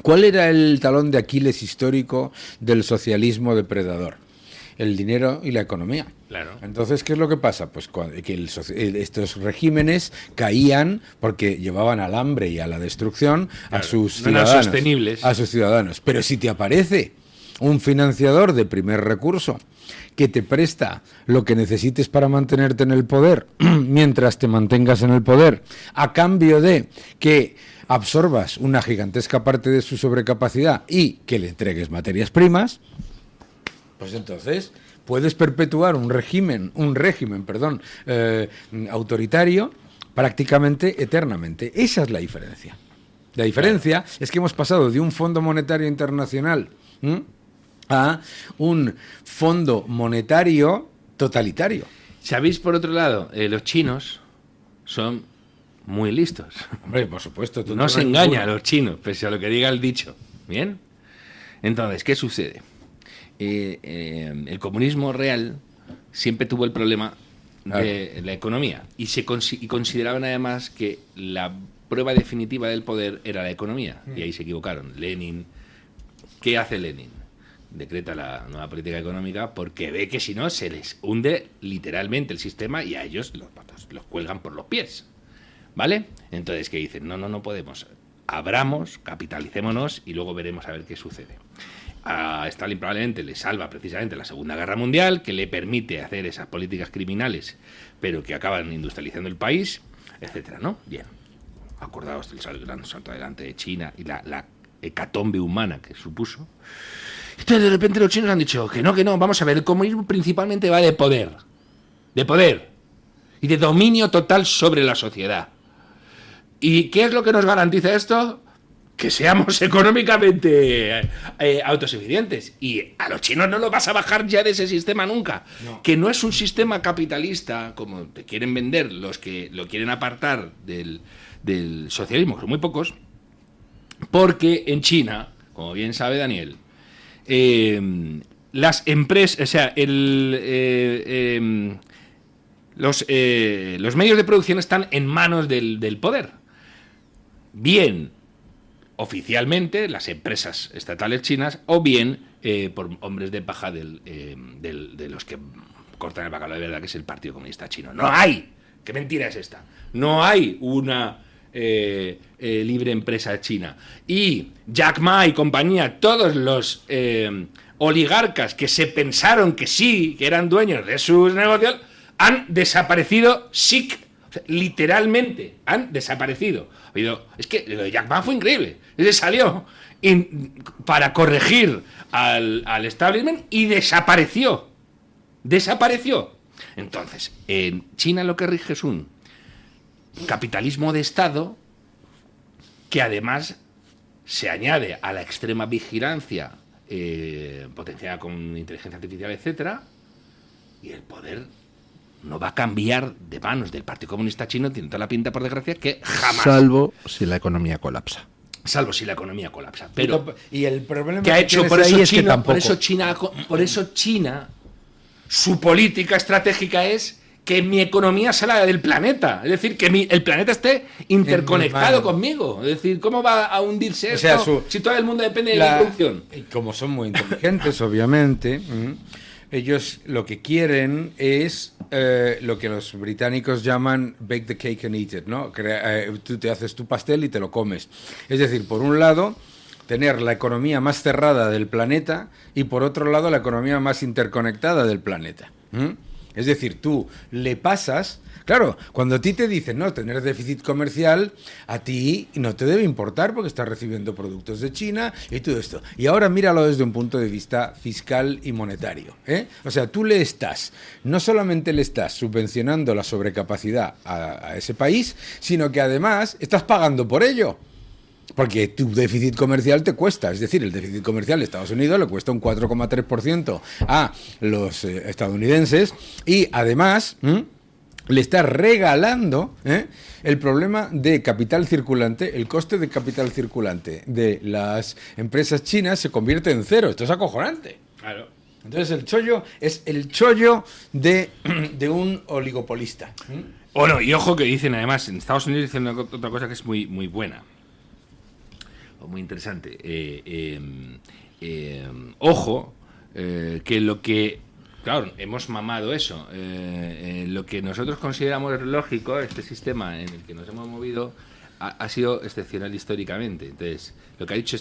¿Cuál era el talón de Aquiles histórico del socialismo depredador? El dinero y la economía. Claro. Entonces, ¿qué es lo que pasa? Pues que estos regímenes caían porque llevaban al hambre y a la destrucción a sus ciudadanos. No eran sostenibles. A sus ciudadanos. Pero si te aparece un financiador de primer recurso que te presta lo que necesites para mantenerte en el poder, mientras te mantengas en el poder, a cambio de que absorbas una gigantesca parte de su sobrecapacidad y que le entregues materias primas, pues entonces puedes perpetuar un régimen, autoritario prácticamente eternamente. Esa es la diferencia. La diferencia es que hemos pasado de un Fondo Monetario Internacional a un fondo monetario totalitario. ¿Sabéis, por otro lado, los chinos son muy listos? Hombre, por supuesto. No se engaña a los chinos, pese a lo que diga el dicho. ¿Bien? Entonces, ¿qué sucede? El comunismo real siempre tuvo el problema de la economía y consideraban además que la prueba definitiva del poder era la economía, y ahí se equivocaron. Lenin, ¿qué hace Lenin? Decreta la nueva política económica porque ve que si no se les hunde literalmente el sistema y a ellos los cuelgan por los pies, ¿vale? Entonces, ¿qué dicen? No podemos, abramos, capitalicémonos y luego veremos a ver qué sucede. A Stalin probablemente le salva precisamente la Segunda Guerra Mundial, que le permite hacer esas políticas criminales, pero que acaban industrializando el país, etcétera, ¿no? Bien, acordaos del gran salto adelante de China y la hecatombe humana que supuso. Entonces, de repente los chinos han dicho que no, vamos a ver, el comunismo principalmente va de poder y de dominio total sobre la sociedad. ¿Y qué es lo que nos garantiza esto? Que seamos económicamente autosuficientes. Y a los chinos no lo vas a bajar ya de ese sistema nunca. No. Que no es un sistema capitalista, como te quieren vender los que lo quieren apartar del socialismo, que son muy pocos, porque en China, como bien sabe Daniel, las empresas, o sea, los medios de producción están en manos del poder. Bien oficialmente las empresas estatales chinas, o bien por hombres de paja de los que cortan el bacalao de verdad, que es el Partido Comunista Chino. ¡No hay! ¿Qué mentira es esta? No hay una libre empresa china. Y Jack Ma y compañía, todos los oligarcas que se pensaron que sí, que eran dueños de sus negocios, han desaparecido O sea, literalmente han desaparecido. Es que lo de Jack Ma fue increíble. Ese salió para corregir al establishment y desapareció. Desapareció. Entonces, en China lo que rige es un capitalismo de Estado que además se añade a la extrema vigilancia potenciada con inteligencia artificial, etcétera, y el poder no va a cambiar de manos del Partido Comunista Chino, tiene toda la pinta, por desgracia, que jamás. Salvo si la economía colapsa. Salvo si la economía colapsa. Pero y el problema que ha hecho por ahí eso, es que China, tampoco. por eso China, su política estratégica es que mi economía salga del planeta. Es decir, que el planeta esté interconectado conmigo. Es decir, ¿cómo va a hundirse esto si todo el mundo depende de mi producción? Como son muy inteligentes, obviamente, ellos lo que quieren es lo que los británicos llaman bake the cake and eat it, ¿no? Tú te haces tu pastel y te lo comes. Es decir, por un lado, tener la economía más cerrada del planeta y por otro lado, la economía más interconectada del planeta. Es decir, tú le pasas... Claro, cuando a ti te dicen, no, tener déficit comercial, a ti no te debe importar porque estás recibiendo productos de China y todo esto. Y ahora míralo desde un punto de vista fiscal y monetario, ¿eh? O sea, tú no solamente le estás subvencionando la sobrecapacidad a ese país, sino que además estás pagando por ello. Porque tu déficit comercial te cuesta, es decir, el déficit comercial de Estados Unidos le cuesta un 4,3% a los estadounidenses y además le está regalando el problema de capital circulante, el coste de capital circulante de las empresas chinas se convierte en cero. Esto es acojonante. Claro. Entonces el chollo es el chollo de un oligopolista. Bueno, y ojo que dicen además, en Estados Unidos dicen otra cosa que es muy, muy buena. O muy interesante. Ojo, que lo que... Claro, hemos mamado eso. Lo que nosotros consideramos lógico, este sistema en el que nos hemos movido, ha sido excepcional históricamente. Entonces, lo que ha dicho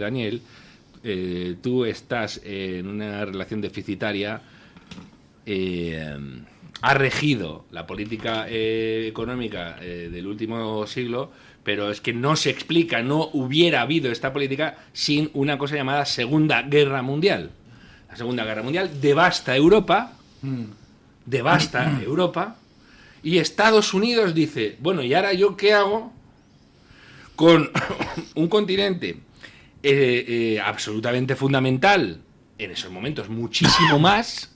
Daniel, tú estás en una relación deficitaria, ha regido la política económica del último siglo, pero es que no se explica, no hubiera habido esta política sin una cosa llamada Segunda Guerra Mundial. La Segunda Guerra Mundial devasta Europa, y Estados Unidos dice, bueno, ¿y ahora yo qué hago con un continente absolutamente fundamental, en esos momentos muchísimo más?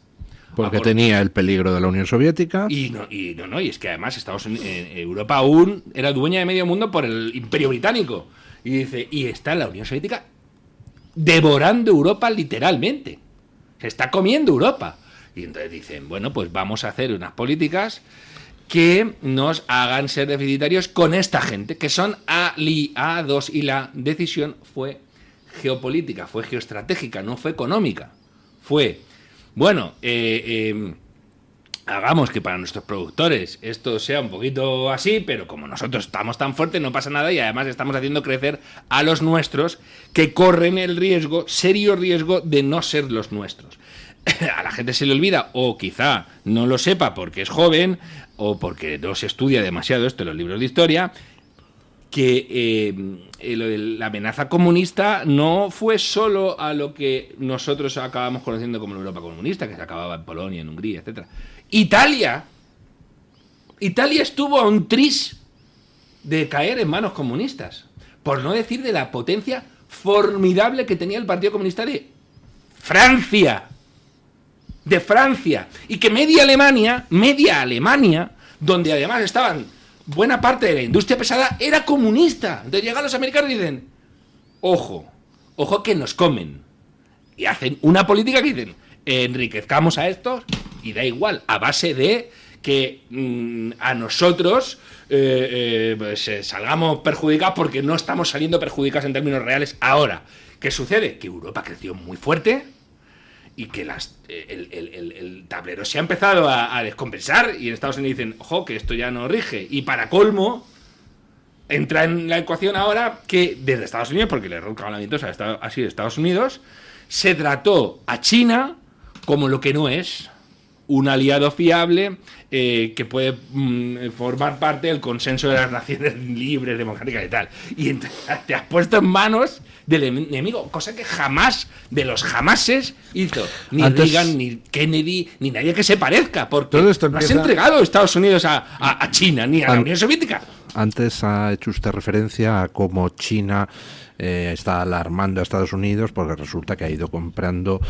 Porque tenía el peligro de la Unión Soviética. Y es que además Europa aún era dueña de medio mundo por el Imperio Británico. Y dice, y está la Unión Soviética devorando Europa literalmente. Se está comiendo Europa. Y entonces dicen, bueno, pues vamos a hacer unas políticas que nos hagan ser deficitarios con esta gente, que son aliados. Y la decisión fue geopolítica, fue geoestratégica, no fue económica. Fue... Bueno, hagamos que para nuestros productores esto sea un poquito así, pero como nosotros estamos tan fuertes no pasa nada y además estamos haciendo crecer a los nuestros que corren el riesgo, serio riesgo de no ser los nuestros. A la gente se le olvida o quizá no lo sepa porque es joven o porque no se estudia demasiado esto en los libros de historia, que lo de la amenaza comunista no fue solo a lo que nosotros acabamos conociendo como la Europa comunista, que se acababa en Polonia, en Hungría, etcétera. Italia estuvo a un tris de caer en manos comunistas, por no decir de la potencia formidable que tenía el Partido Comunista de Francia, y que media Alemania, donde además estaban buena parte de la industria pesada, era comunista. Entonces llegan los americanos y dicen, ojo que nos comen. Y hacen una política que dicen, enriquezcamos a estos y da igual, a base de que a nosotros pues, salgamos perjudicados porque no estamos saliendo perjudicados en términos reales ahora. ¿Qué sucede? Que Europa creció muy fuerte y que el tablero se ha empezado a descompensar y en Estados Unidos dicen, ojo, que esto ya no rige. Y para colmo, entra en la ecuación ahora que desde Estados Unidos, porque el error calamitoso ha sido Estados Unidos, se trató a China como lo que no es, un aliado fiable que puede formar parte del consenso de las naciones libres, democráticas y tal. Y entonces te has puesto en manos del enemigo, cosa que jamás, de los jamases, hizo ni Reagan, ni Kennedy, ni nadie que se parezca, porque todo esto no has entregado Estados Unidos a China, ni a la Unión Soviética. Antes ha hecho usted referencia a cómo China está alarmando a Estados Unidos porque resulta que ha ido comprando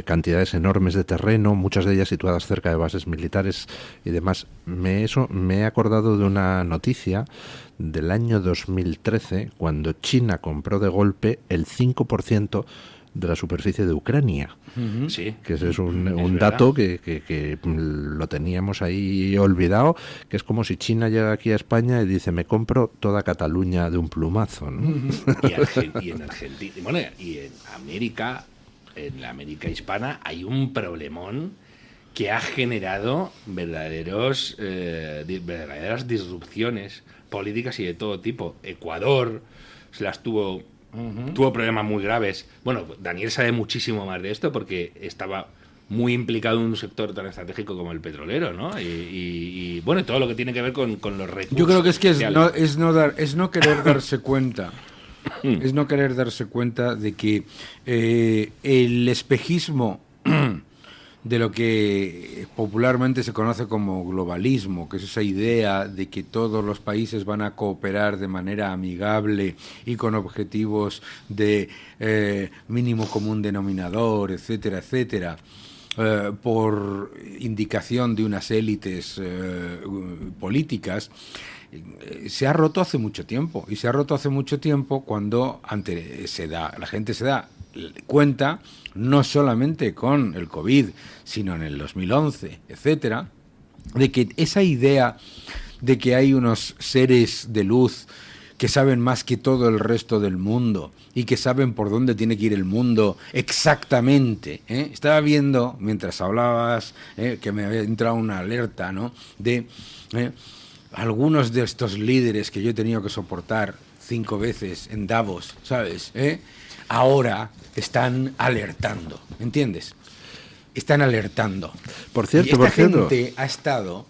cantidades enormes de terreno, muchas de ellas situadas cerca de bases militares y demás. Me he acordado de una noticia del año 2013, cuando China compró de golpe el 5% de la superficie de Ucrania. Sí. Que ese es un dato que lo teníamos ahí olvidado, que es como si China llega aquí a España y dice, me compro toda Cataluña de un plumazo, ¿no? Y en Argentina, bueno, y en América, en la América hispana, hay un problemón que ha generado verdaderas disrupciones políticas y de todo tipo. Ecuador se las tuvo problemas muy graves. Bueno, Daniel sabe muchísimo más de esto porque estaba muy implicado en un sector tan estratégico como el petrolero, ¿no? Y bueno, todo lo que tiene que ver con los recursos. Yo creo que es no querer darse cuenta. Es no querer darse cuenta de que el espejismo de lo que popularmente se conoce como globalismo, que es esa idea de que todos los países van a cooperar de manera amigable y con objetivos de mínimo común denominador, etcétera, etcétera, por indicación de unas élites políticas, se ha roto hace mucho tiempo. Y se ha roto hace mucho tiempo cuando la gente se da cuenta, no solamente con el COVID, sino en el 2011, etcétera, de que esa idea de que hay unos seres de luz que saben más que todo el resto del mundo y que saben por dónde tiene que ir el mundo exactamente. Estaba viendo, mientras hablabas, que me había entrado una alerta, ¿no?, de algunos de estos líderes que yo he tenido que soportar 5 veces en Davos, ¿sabes? Ahora están alertando, ¿entiendes? Están alertando. Por cierto, y esta gente ha estado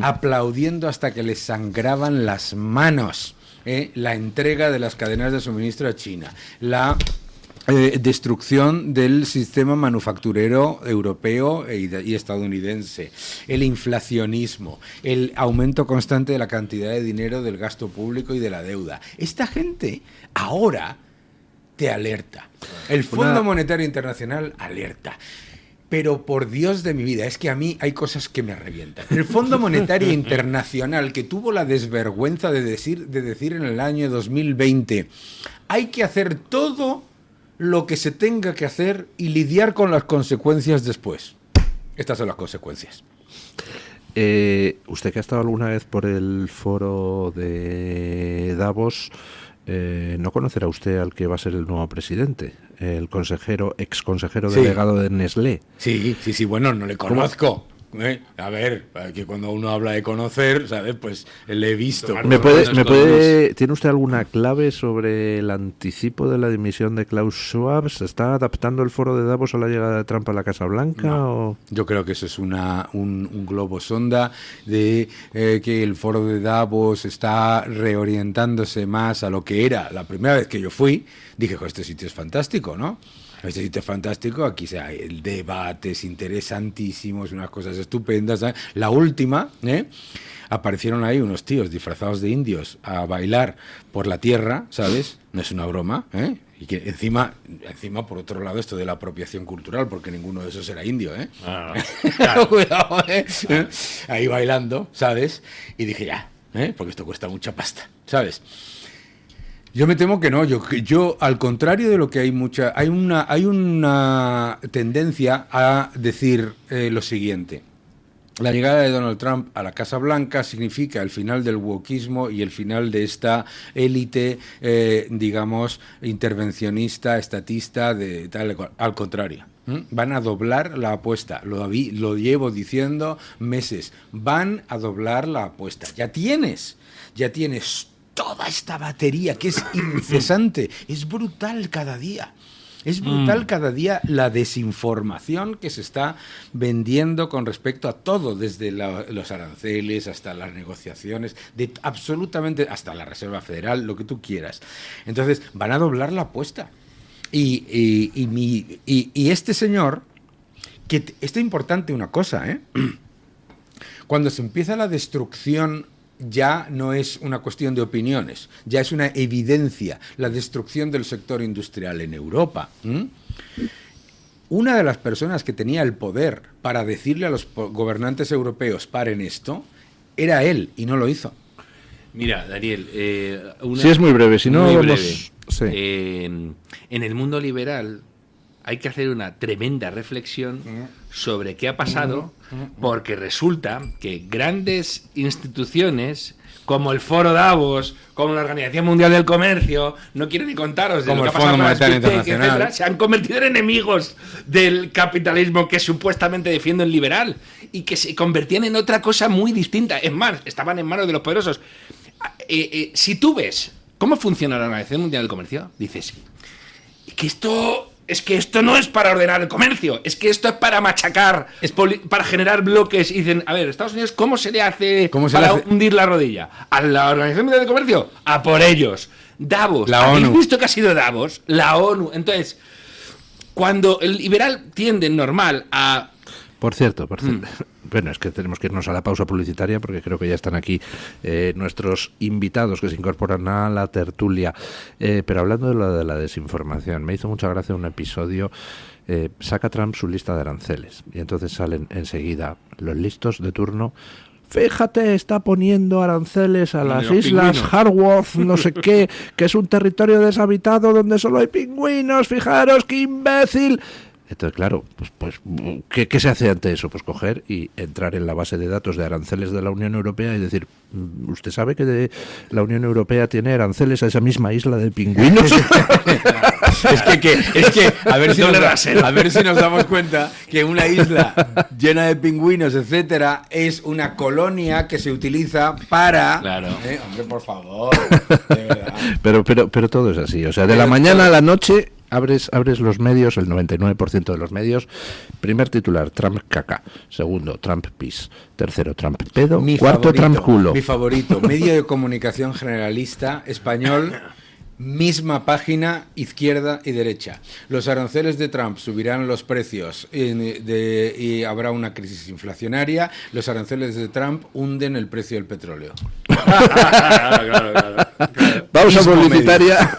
aplaudiendo hasta que les sangraban las manos la entrega de las cadenas de suministro a China, la destrucción del sistema manufacturero europeo y estadounidense, el inflacionismo, el aumento constante de la cantidad de dinero del gasto público y de la deuda. Esta gente ahora te alerta. El Fondo Monetario Internacional alerta. Pero por Dios de mi vida, es que a mí hay cosas que me revientan. El Fondo Monetario Internacional, que tuvo la desvergüenza de decir en el año 2020, hay que hacer todo lo que se tenga que hacer y lidiar con las consecuencias después. Estas son las consecuencias. Usted que ha estado alguna vez por el foro de Davos, ¿no conocerá usted al que va a ser el nuevo presidente? El ex consejero delegado de Nestlé. Sí, bueno, no le conozco. A ver, que cuando uno habla de conocer, ¿sabes? Pues le he visto. ¿Tiene usted alguna clave sobre el anticipo de la dimisión de Klaus Schwab? ¿Se está adaptando el foro de Davos a la llegada de Trump a la Casa Blanca? No, ¿o? yo creo que eso es un globo sonda de que el foro de Davos está reorientándose más a lo que era. La primera vez que yo fui, dije, este sitio es fantástico, ¿no? Este sitio es fantástico, aquí el debate es interesantísimo, unas cosas estupendas, ¿sabes? La última, aparecieron ahí unos tíos disfrazados de indios a bailar por la tierra, ¿sabes? No es una broma, Y que encima, por otro lado, esto de la apropiación cultural, porque ninguno de esos era indio, Claro. Cuidado, Ahí bailando, ¿sabes? Y dije, ya, porque esto cuesta mucha pasta, ¿sabes? Yo me temo que no, yo al contrario de lo que hay una tendencia a decir lo siguiente. La llegada de Donald Trump a la Casa Blanca significa el final del wokismo y el final de esta élite, digamos, intervencionista, estatista, de tal cual. Al contrario. Van a doblar la apuesta, lo llevo diciendo meses, van a doblar la apuesta. Ya tienes toda esta batería que es incesante. Es brutal cada día. Es brutal cada día la desinformación que se está vendiendo con respecto a todo, desde los aranceles hasta las negociaciones, absolutamente hasta la Reserva Federal, lo que tú quieras. Entonces, van a doblar la apuesta. Y este señor, que está importante una cosa, ¿eh? Cuando se empieza la destrucción, ya no es una cuestión de opiniones, ya es una evidencia, la destrucción del sector industrial en Europa. Una de las personas que tenía el poder para decirle a los gobernantes europeos paren esto, era él, y no lo hizo. Mira, Daniel, sí, es muy breve, si no muy vamos... breve. Sí. En el mundo liberal hay que hacer una tremenda reflexión sobre qué ha pasado, porque resulta que grandes instituciones como el Foro Davos, como la Organización Mundial del Comercio, no quiero ni contaros de como lo que el ha pasado Fondo con Monetario Sputnik, Internacional, etcétera, se han convertido en enemigos del capitalismo que supuestamente defiende el liberal y que se convertían en otra cosa muy distinta. Es más, estaban en manos de los poderosos. Si tú ves cómo funciona la Organización Mundial del Comercio, dices que esto no es para ordenar el comercio, es que esto es para machacar, para generar bloques. Y dicen, a ver, Estados Unidos, ¿cómo se le hace hundir la rodilla? ¿A la Organización Mundial del Comercio? A por ellos. Davos, ¿habéis visto que ha sido Davos? La ONU. Entonces, cuando el liberal tiende normal a... Por cierto, bueno, es que tenemos que irnos a la pausa publicitaria porque creo que ya están aquí nuestros invitados que se incorporan a la tertulia. Pero hablando de la desinformación, me hizo mucha gracia un episodio. Saca Trump su lista de aranceles y entonces salen enseguida los listos de turno. Fíjate, está poniendo aranceles a las islas Harworth, no sé qué, que es un territorio deshabitado donde solo hay pingüinos. Fijaros, qué imbécil. Entonces, claro, pues ¿qué se hace ante eso? Pues coger y entrar en la base de datos de aranceles de la Unión Europea y decir, ¿usted sabe que la Unión Europea tiene aranceles a esa misma isla de pingüinos? es que a ver si nos damos cuenta que una isla llena de pingüinos, etcétera, es una colonia que se utiliza para... Claro. Hombre, por favor, de verdad. Pero todo es así, o sea, de la mañana a la noche... Abres los medios, el 99% de los medios. Primer titular, Trump caca. Segundo, Trump pis. Tercero, Trump pedo. Cuarto, Trump culo. Mi favorito, medio de comunicación generalista español, misma página, izquierda y derecha. Los aranceles de Trump subirán los precios y habrá una crisis inflacionaria. Los aranceles de Trump hunden el precio del petróleo. Claro. Pausa publicitaria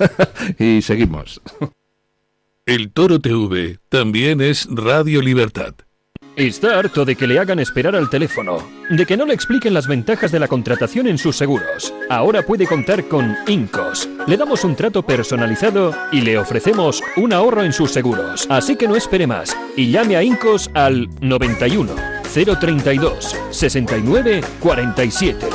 y seguimos. El Toro TV también es Radio Libertad. Está harto de que le hagan esperar al teléfono, de que no le expliquen las ventajas de la contratación en sus seguros. Ahora puede contar con Incos. Le damos un trato personalizado y le ofrecemos un ahorro en sus seguros. Así que no espere más y llame a Incos al 91 032 69 47.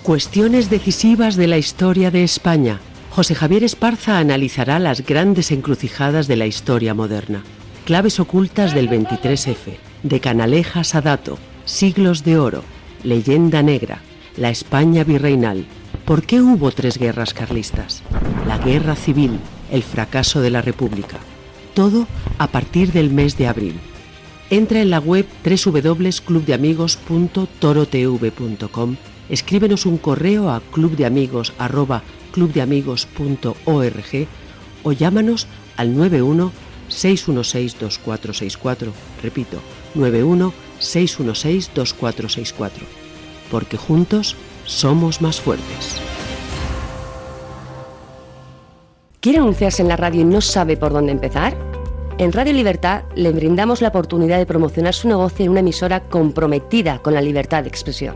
Cuestiones decisivas de la historia de España. José Javier Esparza analizará las grandes encrucijadas de la historia moderna. Claves ocultas del 23F, de Canalejas a Dato, Siglos de Oro, Leyenda Negra, la España virreinal. ¿Por qué hubo 3 guerras carlistas? La guerra civil, el fracaso de la República. Todo a partir del mes de abril. Entra en la web www.clubdeamigos.torotv.com, escríbenos un correo a clubdeamigos@clubdeamigos.org o llámanos al 91 616 2464. Repito, 91 616 2464. Porque juntos somos más fuertes. ¿Quiere anunciarse en la radio y no sabe por dónde empezar? En Radio Libertad le brindamos la oportunidad de promocionar su negocio en una emisora comprometida con la libertad de expresión.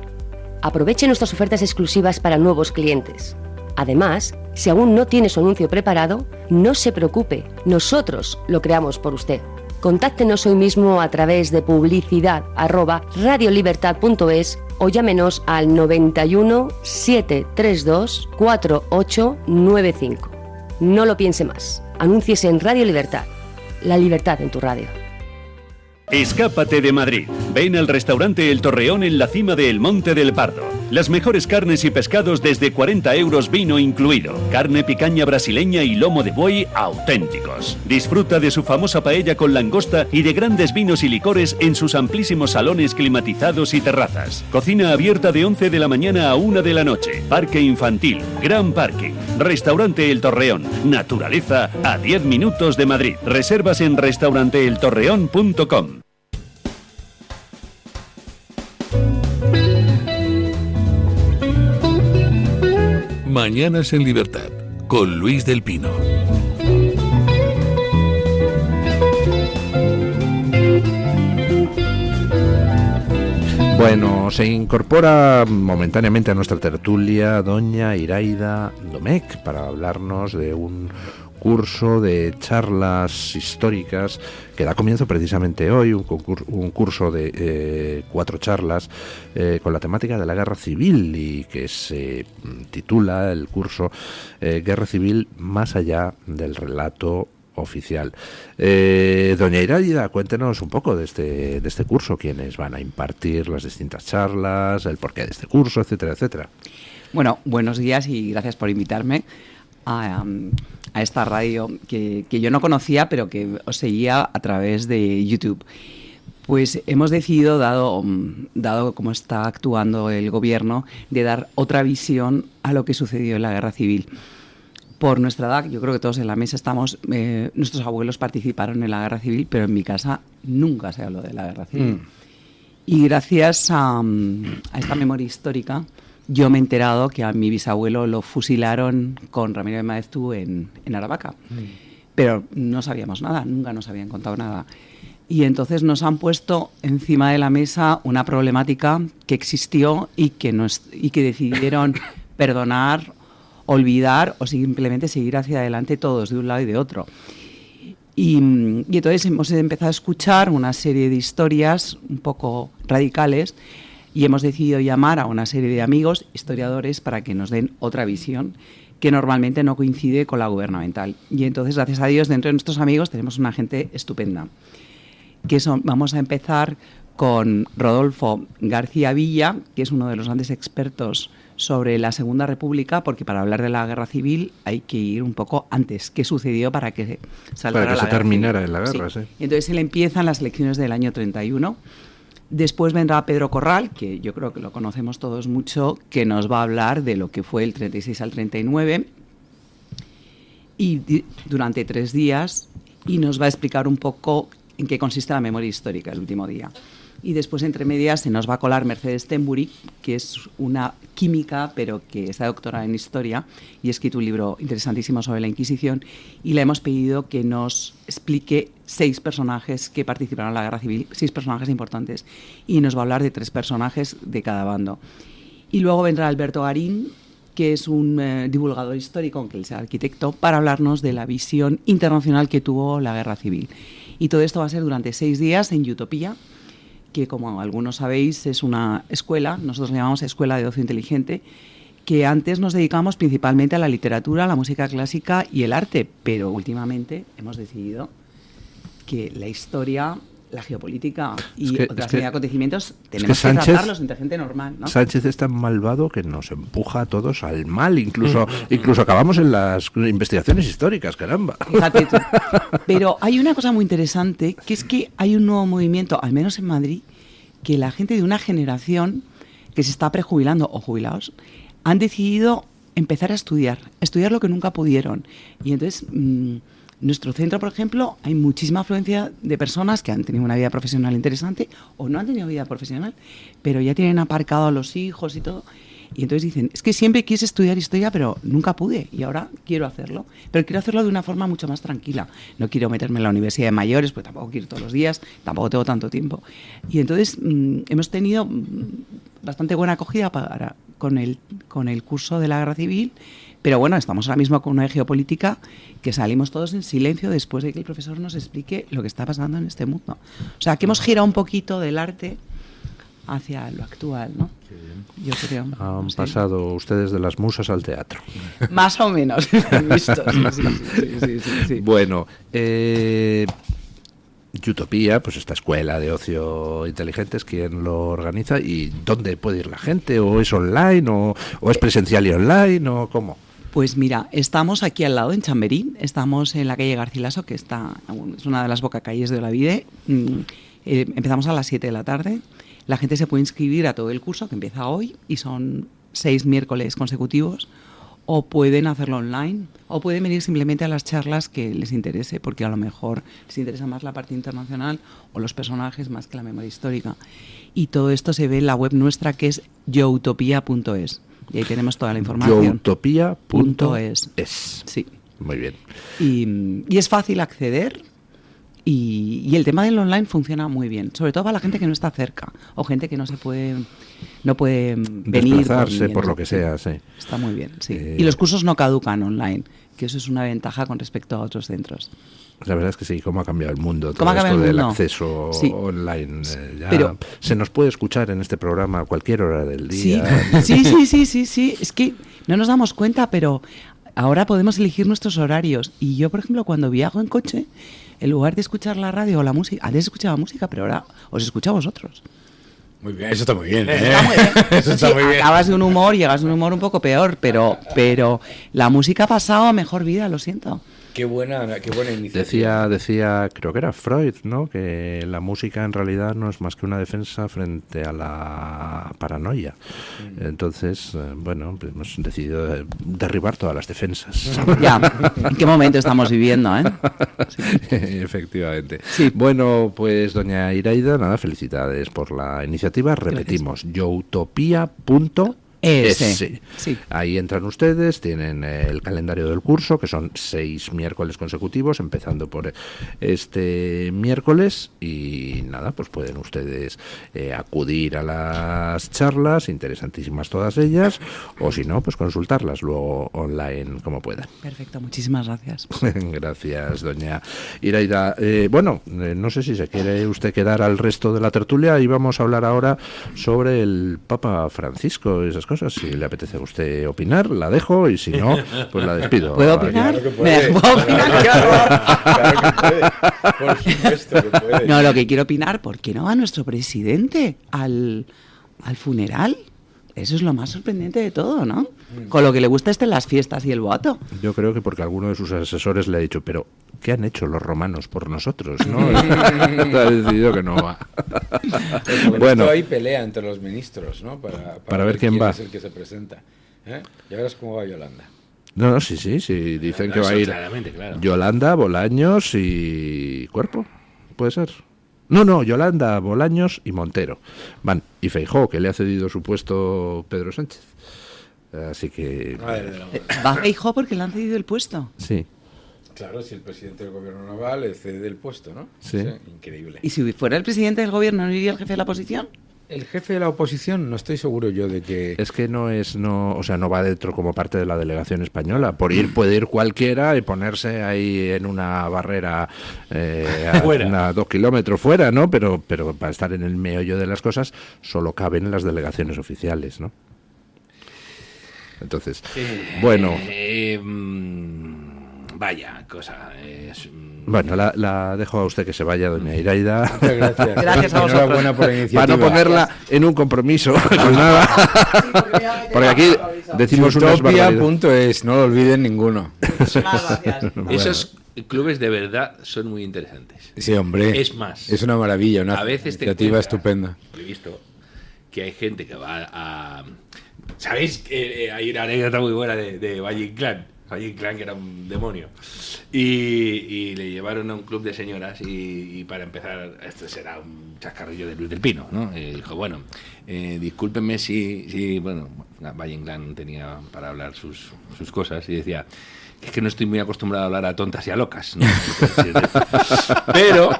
Aproveche nuestras ofertas exclusivas para nuevos clientes. Además, si aún no tiene su anuncio preparado, no se preocupe, nosotros lo creamos por usted. Contáctenos hoy mismo a través de publicidad@radiolibertad.es o llámenos al 91 732 4895. No lo piense más. Anúnciese en Radio Libertad. La libertad en tu radio. Escápate de Madrid. Ven al restaurante El Torreón en la cima del Monte del Pardo. Las mejores carnes y pescados desde 40 euros, vino incluido. Carne picaña brasileña y lomo de buey auténticos. Disfruta de su famosa paella con langosta y de grandes vinos y licores en sus amplísimos salones climatizados y terrazas. Cocina abierta de 11 de la mañana a 1 de la noche. Parque infantil, gran parking. Restaurante El Torreón. Naturaleza a 10 minutos de Madrid. Reservas en restauranteeltorreón.com. Mañanas en Libertad, con Luis del Pino. Bueno, se incorpora momentáneamente a nuestra tertulia doña Iraida Domecq para hablarnos de un curso de charlas históricas que da comienzo precisamente hoy, un curso de 4 charlas con la temática de la guerra civil, y que se titula el curso Guerra Civil más allá del relato oficial. Doña Iraida, cuéntenos un poco de este curso, quiénes van a impartir las distintas charlas, el porqué de este curso, etcétera, etcétera. Bueno, buenos días y gracias por invitarme a esta radio que yo no conocía, pero que os seguía a través de YouTube. Pues hemos decidido, dado cómo está actuando el gobierno, de dar otra visión a lo que sucedió en la Guerra Civil. Por nuestra edad, yo creo que todos en la mesa estamos, nuestros abuelos participaron en la Guerra Civil, pero en mi casa nunca se habló de la Guerra Civil. Y gracias a esta memoria histórica, yo me he enterado que a mi bisabuelo lo fusilaron con Ramiro de Maeztu en Aravaca. Pero no sabíamos nada, nunca nos habían contado nada. Y entonces nos han puesto encima de la mesa una problemática que existió y que decidieron perdonar, olvidar o simplemente seguir hacia adelante todos de un lado y de otro. Y entonces hemos empezado a escuchar una serie de historias un poco radicales y hemos decidido llamar a una serie de amigos, historiadores, para que nos den otra visión que normalmente no coincide con la gubernamental. Y entonces, gracias a Dios, dentro de nuestros amigos tenemos una gente estupenda. Vamos a empezar con Rodolfo García Villa, que es uno de los grandes expertos sobre la Segunda República, porque para hablar de la Guerra Civil hay que ir un poco antes. ¿Qué sucedió para que se terminara en la guerra? Sí. Y entonces él empieza en las elecciones del año 31. Después vendrá Pedro Corral, que yo creo que lo conocemos todos mucho, que nos va a hablar de lo que fue el 36 al 39 y durante 3 días, y nos va a explicar un poco en qué consiste la memoria histórica el último día. Y después, entre medias, se nos va a colar Mercedes Tembury, que es una química, pero que está doctorada en historia y ha escrito un libro interesantísimo sobre la Inquisición, y le hemos pedido que nos explique 6 personajes que participaron en la Guerra Civil, 6 personajes importantes, y nos va a hablar de 3 personajes de cada bando. Y luego vendrá Alberto Garín, que es un divulgador histórico, aunque él sea arquitecto, para hablarnos de la visión internacional que tuvo la Guerra Civil. Y todo esto va a ser durante 6 días en Utopía, que, como algunos sabéis, es una escuela, nosotros le llamamos Escuela de Ocio Inteligente, que antes nos dedicamos principalmente a la literatura, a la música clásica y el arte, pero últimamente hemos decidido que la historia, la geopolítica y otra serie de acontecimientos tenemos que tratarlos entre gente normal, ¿no? Sánchez es tan malvado que nos empuja a todos al mal, incluso acabamos en las investigaciones históricas, caramba. Fíjate tú. Pero hay una cosa muy interesante, que es que hay un nuevo movimiento, al menos en Madrid, que la gente de una generación que se está prejubilando o jubilados han decidido empezar a estudiar lo que nunca pudieron. Y entonces nuestro centro, por ejemplo, hay muchísima afluencia de personas que han tenido una vida profesional interesante o no han tenido vida profesional, pero ya tienen aparcado a los hijos y todo. Y entonces dicen, es que siempre quise estudiar historia, pero nunca pude y ahora quiero hacerlo. Pero quiero hacerlo de una forma mucho más tranquila. No quiero meterme en la universidad de mayores, pues tampoco quiero ir todos los días, tampoco tengo tanto tiempo. Y entonces hemos tenido bastante buena acogida con el curso de la Guerra Civil. Pero bueno, estamos ahora mismo con una geopolítica que salimos todos en silencio después de que el profesor nos explique lo que está pasando en este mundo. O sea, que hemos girado un poquito del arte hacia lo actual, ¿no? Yo creo. Han pasado ustedes de las musas al teatro. Más o menos, visto. Sí. Bueno, Utopía, pues esta escuela de ocio inteligentes, ¿quién lo organiza y dónde puede ir la gente? ¿O es online o es presencial y online o cómo? Pues mira, estamos aquí al lado en Chamberí, estamos en la calle Garcilaso, que es una de las bocacalles de Olavide. Empezamos a las 7 de la tarde. La gente se puede inscribir a todo el curso que empieza hoy y son 6 miércoles consecutivos, o pueden hacerlo online, o pueden venir simplemente a las charlas que les interese, porque a lo mejor les interesa más la parte internacional o los personajes más que la memoria histórica. Y todo esto se ve en la web nuestra, que es youtopia.es, y ahí tenemos toda la información. youtopia.es. Sí. Muy bien. Y es fácil acceder. Y el tema del online funciona muy bien, sobre todo para la gente que no está cerca o gente que no puede venir desplazarse por lo que sea, sí. Está muy bien, sí. Y los cursos no caducan online, que eso es una ventaja con respecto a otros centros. La verdad es que sí, cómo ha cambiado el mundo, todo esto del acceso online. Pero se nos puede escuchar en este programa a cualquier hora del día. Sí. Es que no nos damos cuenta, pero ahora podemos elegir nuestros horarios. Y yo, por ejemplo, cuando viajo en coche, en lugar de escuchar la radio o la música, antes escuchaba música, pero ahora os escucho a vosotros. Muy bien, eso está muy bien. Está muy bien. Eso está muy bien. Acabas de un humor, llegas de un humor un poco peor, pero la música ha pasado a mejor vida, lo siento. Qué buena iniciativa. Decía, creo que era Freud, ¿no? Que la música en realidad no es más que una defensa frente a la paranoia. Entonces, bueno, pues hemos decidido derribar todas las defensas. Ya, ¿en qué momento estamos viviendo, Sí. Efectivamente. Sí. Bueno, pues doña Iraida, nada, felicidades por la iniciativa. Repetimos, youtopia.es. Sí. Ahí entran ustedes, tienen el calendario del curso, que son 6 miércoles consecutivos, empezando por este miércoles, y nada, pues pueden ustedes acudir a las charlas, interesantísimas todas ellas, o si no, pues consultarlas luego online como puedan. Perfecto, muchísimas gracias. Gracias, doña Iraida. Bueno, no sé si se quiere usted quedar al resto de la tertulia, y vamos a hablar ahora sobre el Papa Francisco, esas cosas. Si le apetece a usted opinar, la dejo, y si no, pues la despido. ¿Puedo opinar? Claro que puede. ¿Puedo opinar? Claro que puede. Por supuesto que puede. No, lo que quiero opinar, ¿por qué no va nuestro presidente al funeral? Eso es lo más sorprendente de todo, ¿no? Con lo que le gusta las fiestas y el boato. Yo creo que porque alguno de sus asesores le ha dicho, pero ¿qué han hecho los romanos por nosotros? ¿No? Ha decidido que no va. Bueno, hay pelea entre los ministros, ¿no? Para ver quién va. Es el que se presenta. Ya verás cómo va Yolanda. No, sí. Dicen que va a ir Yolanda, Bolaños y Cuerpo. ¿Puede ser? No, Yolanda, Bolaños y Montero van, y Feijóo, que le ha cedido su puesto Pedro Sánchez. Así que... ¿Va Feijóo porque le han cedido el puesto? Sí. Claro, si el presidente del gobierno no va, le cede el puesto, ¿no? Sí. Increíble. ¿Y si fuera el presidente del gobierno, no iría el jefe de la oposición? El jefe de la oposición, no estoy seguro yo de que... Es que no va dentro como parte de la delegación española. Por ir puede ir cualquiera y ponerse ahí en una barrera a 2 kilómetros fuera, ¿no? Pero para estar en el meollo de las cosas solo caben las delegaciones oficiales, ¿no? Entonces, bueno... Vaya cosa. Bueno, la dejo a usted que se vaya, doña Iraida. Muchas gracias. Gracias a vosotros. Enhorabuena por la iniciativa. Para no ponerla en un compromiso con nada. Porque aquí decimos unas barbaridades. Utopia.es, no lo olviden ninguno. Bueno. Esos clubes de verdad son muy interesantes. Sí, hombre. Es más, es una maravilla, una a veces iniciativa estupenda. He visto que hay gente que va a... ¿Sabéis que hay una anécdota muy buena de Valle Inclán? Valle Inclán, que era un demonio, y le llevaron a un club de señoras, y para empezar, esto será un chascarrillo de Luis del Pino, ¿no? Dijo, bueno, discúlpenme si bueno, Valle Inclán tenía para hablar sus cosas, y decía, es que no estoy muy acostumbrado a hablar a tontas y a locas, ¿no? Pero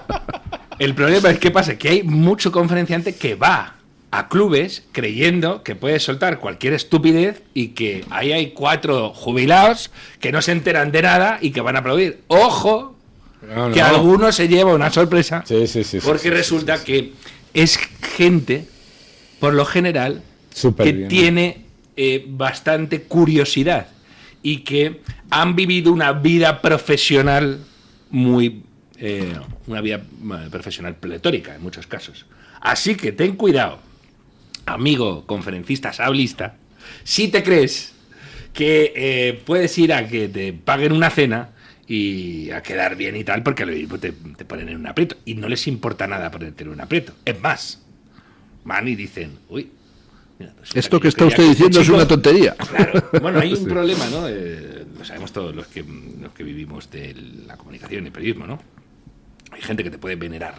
el problema es que pasa que hay mucho conferenciante que va a clubes creyendo que puede soltar cualquier estupidez, y que ahí hay 4 jubilados que no se enteran de nada y que van a aplaudir. ¡Ojo! Que alguno se lleva una sorpresa, porque resulta que es gente, por lo general, que tiene bastante curiosidad y que han vivido una vida profesional muy una vida profesional pletórica en muchos casos. Así que ten cuidado, amigo conferencista sablista, si te crees que puedes ir a que te paguen una cena y a quedar bien y tal, porque te ponen en un aprieto. Y no les importa nada ponerte en un aprieto. Es más, van y dicen, uy, mira, pues esto que está usted diciendo es una tontería. Claro. Bueno, hay un problema, ¿no? Lo sabemos todos los que vivimos de la comunicación y el periodismo, ¿no? Hay gente que te puede venerar.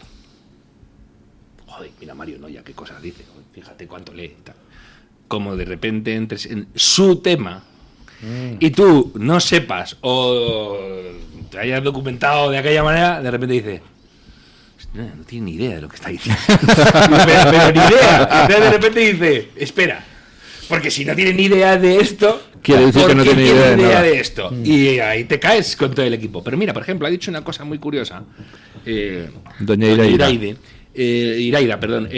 Joder, mira Mario Noya, qué cosas dice. Joder, fíjate cuánto lee y tal. Como de repente entres en su tema y tú no sepas o te hayas documentado de aquella manera, de repente dices, no tiene ni idea de lo que está diciendo. pero ni idea. Entonces de repente dice, espera, porque si no tiene ni idea de esto, quiere decir que no tiene idea de esto. Y ahí te caes con todo el equipo. Pero mira, por ejemplo, ha dicho una cosa muy curiosa. Doña Iraida. Iraida, perdón,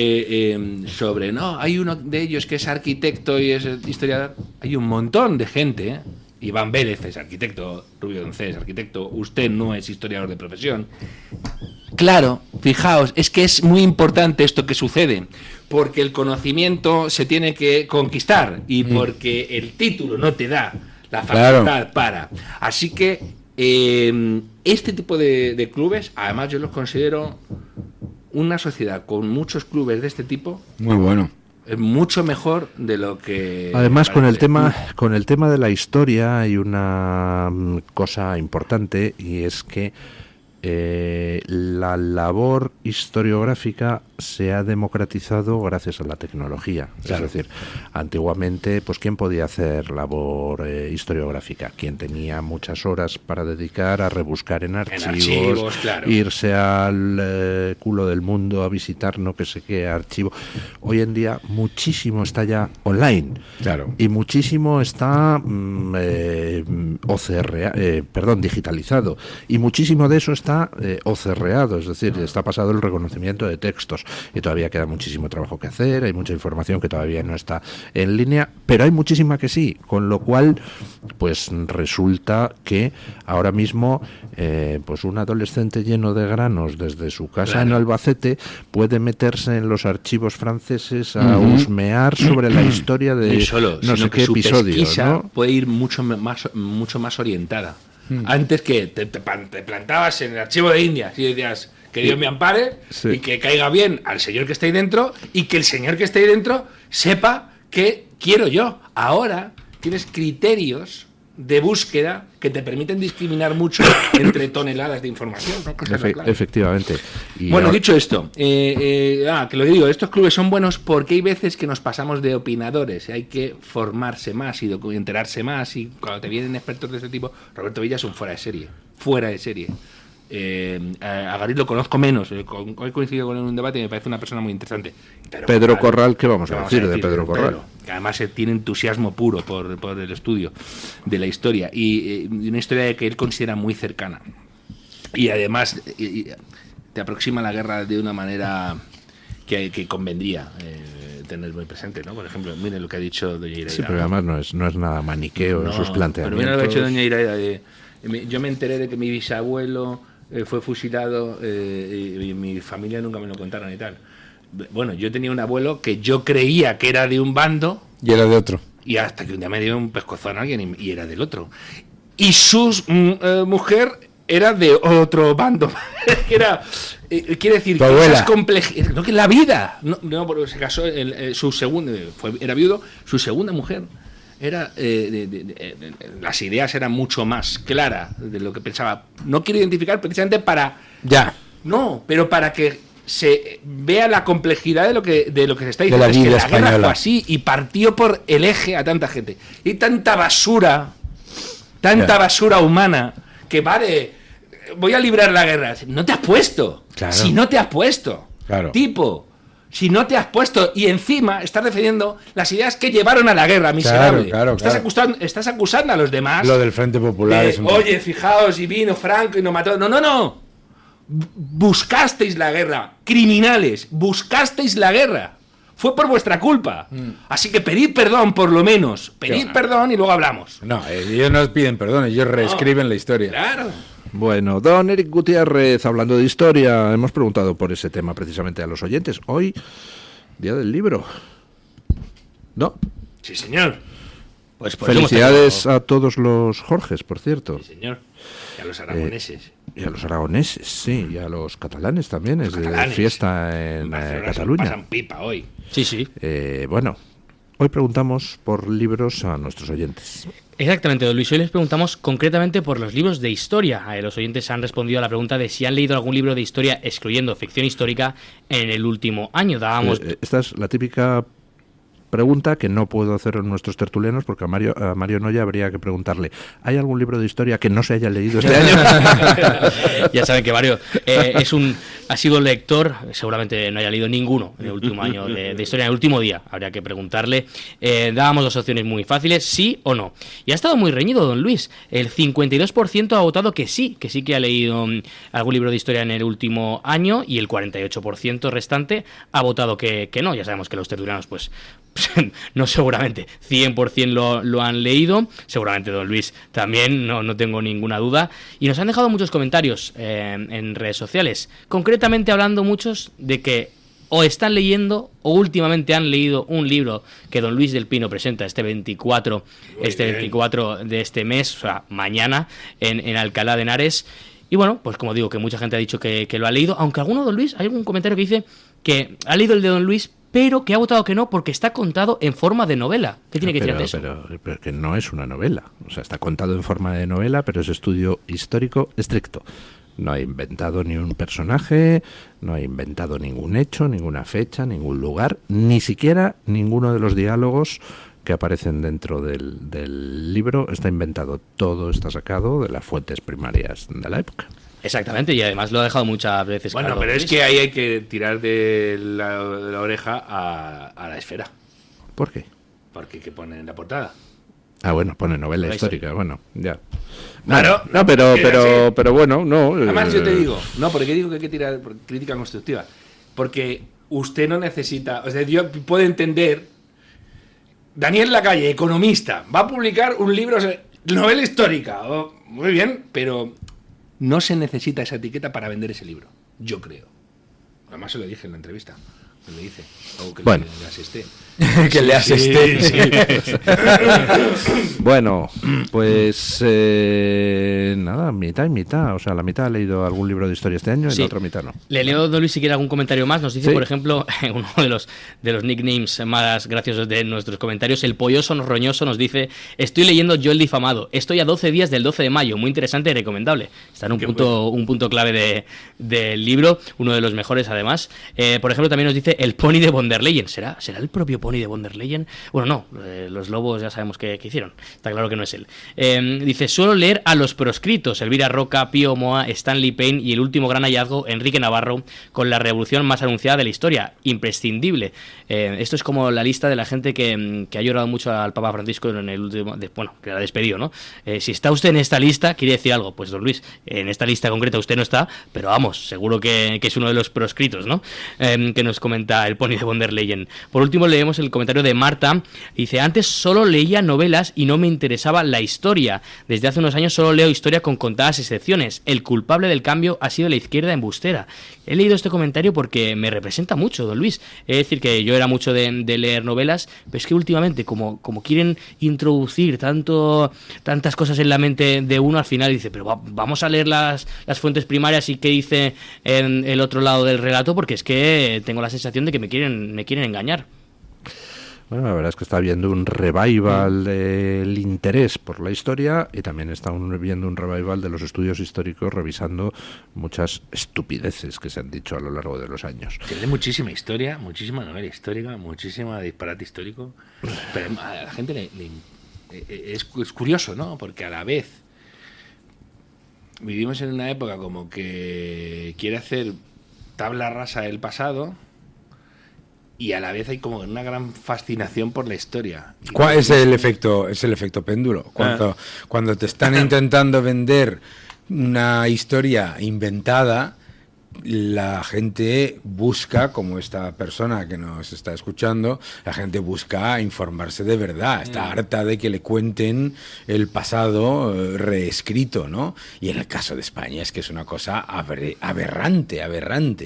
sobre, no, hay uno de ellos que es arquitecto y es historiador. Hay un montón de gente, Iván Vélez es arquitecto, Rubio Doncé es arquitecto, usted no es historiador de profesión. Claro, fijaos, es que es muy importante esto que sucede, porque el conocimiento se tiene que conquistar y porque el título no te da la facultad para. Así que este tipo de clubes, además yo los considero una sociedad con muchos clubes de este tipo. Muy bueno. Es mucho mejor de lo que... Además, con el tema de la historia hay una cosa importante, y es que la labor historiográfica se ha democratizado gracias a la tecnología. Claro. Es decir, antiguamente, pues ¿quién podía hacer labor historiográfica? Quien tenía muchas horas para dedicar a rebuscar en archivos, claro. Irse al culo del mundo a visitar no que sé qué archivo. Hoy en día muchísimo está ya online. Claro. Y muchísimo está digitalizado. Y muchísimo de eso está OCReado, es decir, está pasado el reconocimiento de textos, y todavía queda muchísimo trabajo que hacer, hay mucha información que todavía no está en línea, pero hay muchísima que sí, con lo cual pues resulta que ahora mismo pues un adolescente lleno de granos desde su casa en Albacete puede meterse en los archivos franceses a husmear sobre la historia de no sé qué episodio, ¿no? Puede ir mucho más orientada. Antes que te plantabas en el archivo de Indias y decías que Dios me ampare y que caiga bien al señor que está ahí dentro y que el señor que está ahí dentro sepa qué quiero yo. Ahora tienes criterios de búsqueda que te permiten discriminar mucho entre toneladas de información, ¿no? Efectivamente. Y bueno, dicho esto, que lo digo, estos clubes son buenos porque hay veces que nos pasamos de opinadores, hay que formarse más y enterarse más, y cuando te vienen expertos de este tipo, Roberto Villa es un fuera de serie. A Garit lo conozco menos, hoy he coincidido con él en un debate y me parece una persona muy interesante. Pedro Corral, ¿qué vamos a decir de Pedro Corral? Que además tiene entusiasmo puro por el estudio de la historia y una historia que él considera muy cercana. Y además te aproxima a la guerra de una manera que convendría tener muy presente, ¿no? Por ejemplo, mire lo que ha dicho doña Iraida. Sí, pero además no es nada maniqueo en sus planteamientos. Pero mira lo que ha dicho doña Iraida. Yo me enteré de que mi bisabuelo fue fusilado y mi familia nunca me lo contaron y tal. Bueno, yo tenía un abuelo que yo creía que era de un bando y era de otro, y hasta que un día me dio un pescozón a alguien y era del otro, y su mujer era de otro bando. Era quiere decir que esas complejidades, no, que la vida no porque se casó su segunda, era viudo, su segunda mujer era las ideas eran mucho más claras de lo que pensaba. No quiero identificar precisamente para pero para que se vea la complejidad de lo que se está diciendo. Es que la guerra fue así y partió por el eje a tanta gente y tanta basura humana que voy a librar la guerra. No te has puesto. Claro. Si no te has puesto, si no te has puesto y encima estás defendiendo las ideas que llevaron a la guerra, miserable. Claro. Estás acusando a los demás. Lo del Frente Popular es oye, fijaos, y vino Franco y nos mató. No. Buscasteis la guerra, criminales, buscasteis la guerra. Fue por vuestra culpa. Así que pedid perdón, por lo menos. Pedid perdón y luego hablamos. No, ellos no piden perdón, ellos reescriben la historia. Claro. Bueno, don Eric Gutiérrez, hablando de historia, hemos preguntado por ese tema precisamente a los oyentes. Hoy, Día del Libro. ¿No? Sí, señor. Pues felicidades a todos los Jorges, por cierto. Sí, señor. Y a los aragoneses. Y a los aragoneses, sí. Y a los catalanes también. Es de fiesta en Cataluña. Pasan pipa hoy. Sí, sí. Bueno, hoy preguntamos por libros a nuestros oyentes. Exactamente, don Luis. Hoy les preguntamos concretamente por los libros de historia. Los oyentes han respondido a la pregunta de si han leído algún libro de historia, excluyendo ficción histórica, en el último año. Esta es la típica pregunta que no puedo hacer en nuestros tertulianos, porque a Mario Noya habría que preguntarle: ¿hay algún libro de historia que no se haya leído este año? Ya saben que Mario ha sido lector, seguramente no haya leído ninguno en el último año de historia, en el último día. Habría que preguntarle. Dábamos dos opciones muy fáciles, sí o no. Y ha estado muy reñido, don Luis. El 52% ha votado que sí que ha leído algún libro de historia en el último año, y el 48% restante ha votado que no. Ya sabemos que los tertulianos, pues no seguramente 100% lo han leído, seguramente don Luis también, no tengo ninguna duda, y nos han dejado muchos comentarios en redes sociales, concretamente hablando muchos de que o están leyendo o últimamente han leído un libro que don Luis del Pino presenta este 24 de este mes, o sea, mañana, en Alcalá de Henares. Y bueno, pues como digo, que mucha gente ha dicho que lo ha leído, aunque alguno, don Luis, hay algún comentario que dice que ha leído el de don Luis, pero que ha votado que no porque está contado en forma de novela. ¿Qué tiene que decir de eso? Pero que no es una novela. O sea, está contado en forma de novela, pero es estudio histórico estricto. No ha inventado ni un personaje, no ha inventado ningún hecho, ninguna fecha, ningún lugar, ni siquiera ninguno de los diálogos que aparecen dentro del libro está inventado. Todo está sacado de las fuentes primarias de la época. Exactamente, y además lo ha dejado muchas veces. Bueno, claro, pero es que ahí hay que tirar de la oreja a la Esfera. ¿Por qué? Porque ¿qué pone en la portada? Ah, bueno, pone novela histórica, bueno, ya. Claro, no, pero bueno, no. Además yo te digo, porque digo que hay que tirar por crítica constructiva. Porque usted no necesita, o sea, yo puedo entender, Daniel Lacalle, economista, va a publicar un libro, o sea, novela histórica, muy bien, pero no se necesita esa etiqueta para vender ese libro, yo creo. Además se lo dije en la entrevista. Me dice, o que bueno. le asisté. Que le asisté. Sí. Bueno, pues nada, mitad y mitad. O sea, la mitad ha leído algún libro de historia este año y la otra mitad no. Le leo, don Luis, si quiere algún comentario más. Nos dice, por ejemplo, uno de los nicknames más graciosos de nuestros comentarios, el Polloso Roñoso, nos dice: estoy leyendo Yo el difamado. Estoy a 12 días del 12 de mayo. Muy interesante y recomendable. Está en un punto clave del libro, uno de los mejores además. Por ejemplo, también nos dice el Pony de von der Leyen. ¿Será el propio Pony de von der Leyen? Bueno, no, los lobos ya sabemos que hicieron. Está claro que no es él. Dice: suelo leer a los proscritos, Elvira Roca, Pío Moa, Stanley Payne y el último gran hallazgo, Enrique Navarro, con la revolución más anunciada de la historia. Imprescindible. Esto es como la lista de la gente que ha llorado mucho al Papa Francisco en el último... que la ha despedido, ¿no? Si está usted en esta lista, quiere decir algo. Pues don Luis, en esta lista concreta usted no está, pero vamos, seguro que es uno de los proscritos, ¿no? Que nos comenta el Pony de von der Leyen. Por último, leemos el comentario de Marta. Dice: antes solo leía novelas y no me interesaba la historia. Desde hace unos años solo leo historia con contadas excepciones. El culpable del cambio ha sido la izquierda embustera. He leído este comentario porque me representa mucho, don Luis. Es decir, que yo era mucho de leer novelas, pero es que últimamente, como quieren introducir tantas cosas en la mente de uno, al final dice: pero vamos a leer las fuentes primarias y qué dice en el otro lado del relato, porque es que tengo la sensación de que me quieren engañar. Bueno, la verdad es que está habiendo un revival del interés por la historia y también está viendo un revival de los estudios históricos, revisando muchas estupideces que se han dicho a lo largo de los años. Se lee muchísima historia, muchísima novela histórica, muchísima disparate histórico, pero a la gente es curioso, ¿no? Porque a la vez vivimos en una época como que quiere hacer tabla rasa del pasado, y a la vez hay como una gran fascinación por la historia. ¿Cuál es el efecto péndulo? Cuando te están intentando vender una historia inventada, la gente busca, como esta persona que nos está escuchando, la gente busca informarse de verdad, está harta de que le cuenten el pasado reescrito, ¿no? Y en el caso de España es que es una cosa aberrante,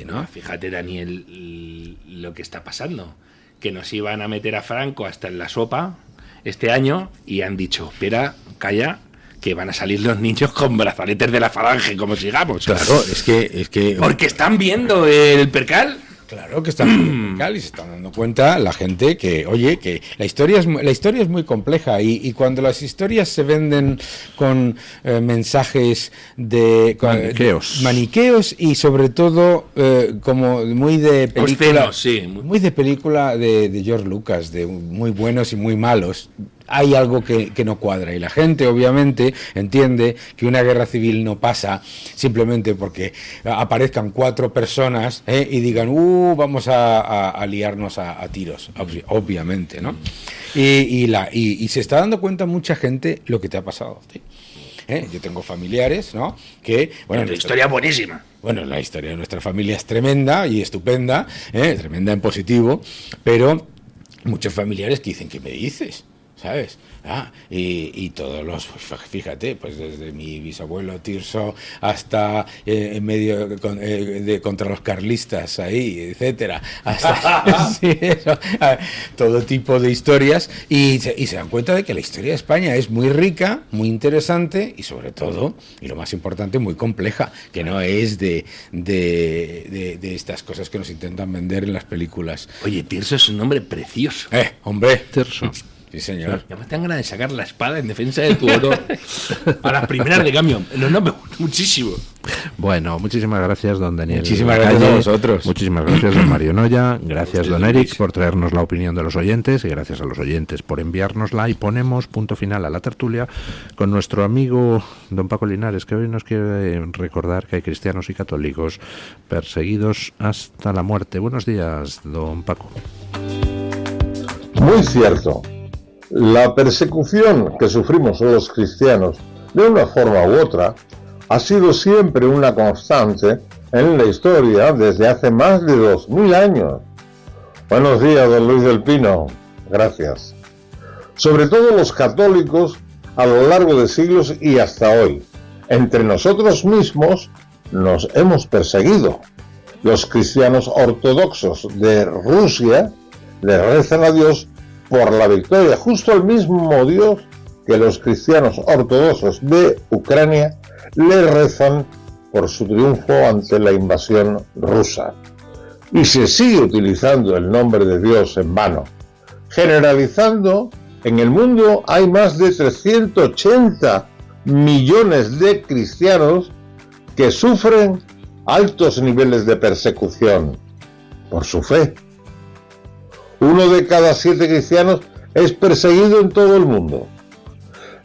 ¿no? Fíjate, Daniel, lo que está pasando, que nos iban a meter a Franco hasta en la sopa este año y han dicho, espera, calla, que van a salir los niños con brazaletes de la Falange, como sigamos. Claro, es que porque están viendo el percal. Claro que están viendo el percal y se están dando cuenta la gente que, oye, que la historia es muy compleja y cuando las historias se venden con mensajes de maniqueos y sobre todo como muy de película, obscenos, sí. Muy de película de George Lucas, de muy buenos y muy malos. Hay algo que no cuadra y la gente obviamente entiende que una guerra civil no pasa simplemente porque aparezcan 4 personas y digan vamos a liarnos a tiros, obviamente, ¿no? Y se está dando cuenta mucha gente lo que te ha pasado, ¿sí? Yo tengo familiares, ¿no? Que, bueno, la historia es buenísima. Bueno, la historia de nuestra familia es tremenda y estupenda, tremenda en positivo, pero muchos familiares que dicen, ¿qué me dices? ¿Sabes? Y todos los, fíjate, pues desde mi bisabuelo Tirso hasta en medio contra los carlistas ahí, etcétera, hasta sí, eso, todo tipo de historias y se dan cuenta de que la historia de España es muy rica, muy interesante y sobre todo, y lo más importante, muy compleja, que no es de estas cosas que nos intentan vender en las películas. Oye, Tirso es un nombre precioso. Hombre, Tirso. Sí, señor. Ya me dan ganas de sacar la espada en defensa de tu honor a las primeras de cambio. No, me gusta muchísimo. Bueno, muchísimas gracias, don Daniel. Muchísimas gracias a vosotros. Muchísimas gracias, don Mario Noya. Gracias, don Eric, por traernos la opinión de los oyentes y gracias a los oyentes por enviárnosla. Y ponemos punto final a la tertulia con nuestro amigo don Paco Linares, que hoy nos quiere recordar que hay cristianos y católicos perseguidos hasta la muerte. Buenos días, don Paco. Muy cierto. La persecución que sufrimos los cristianos, de una forma u otra, ha sido siempre una constante en la historia desde hace más de 2000 años. Buenos días, don Luis del Pino. Gracias. Sobre todo los católicos a lo largo de siglos y hasta hoy. Entre nosotros mismos nos hemos perseguido. Los cristianos ortodoxos de Rusia le rezan a Dios por la victoria, justo el mismo Dios que los cristianos ortodoxos de Ucrania le rezan por su triunfo ante la invasión rusa. Y se sigue utilizando el nombre de Dios en vano. Generalizando, en el mundo hay más de 380 millones de cristianos que sufren altos niveles de persecución por su fe. 1 de cada 7 cristianos es perseguido en todo el mundo.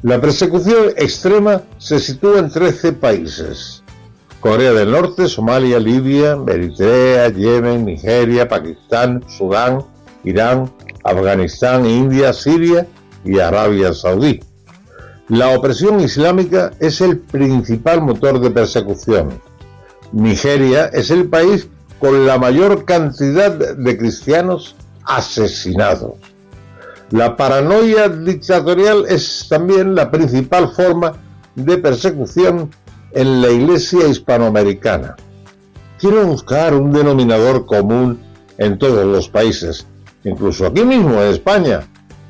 La persecución extrema se sitúa en 13 países: Corea del Norte, Somalia, Libia, Eritrea, Yemen, Nigeria, Pakistán, Sudán, Irán, Afganistán, India, Siria y Arabia Saudí. La opresión islámica es el principal motor de persecución. Nigeria es el país con la mayor cantidad de cristianos asesinados. La paranoia dictatorial es también la principal forma de persecución en la Iglesia hispanoamericana. Quiero buscar un denominador común en todos los países, incluso aquí mismo en España,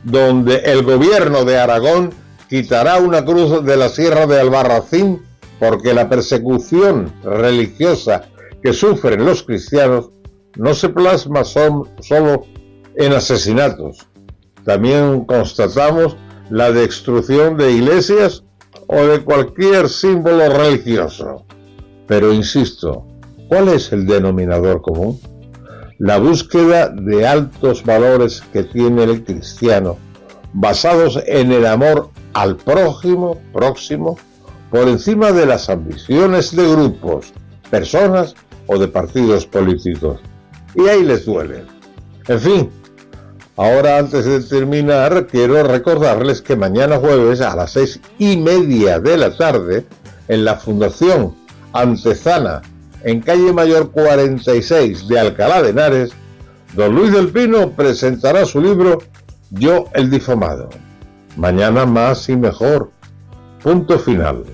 donde el gobierno de Aragón quitará una cruz de la Sierra de Albarracín porque la persecución religiosa que sufren los cristianos no se plasma solo en asesinatos. También constatamos la destrucción de iglesias o de cualquier símbolo religioso. Pero insisto, ¿cuál es el denominador común? La búsqueda de altos valores que tiene el cristiano, basados en el amor al prójimo, por encima de las ambiciones de grupos, personas o de partidos políticos. Y ahí les duele. En fin, ahora antes de terminar, quiero recordarles que mañana jueves a las 6:30 de la tarde, en la Fundación Antezana, en calle Mayor 46 de Alcalá de Henares, don Luis del Pino presentará su libro Yo el difamado. Mañana más y mejor. Punto final.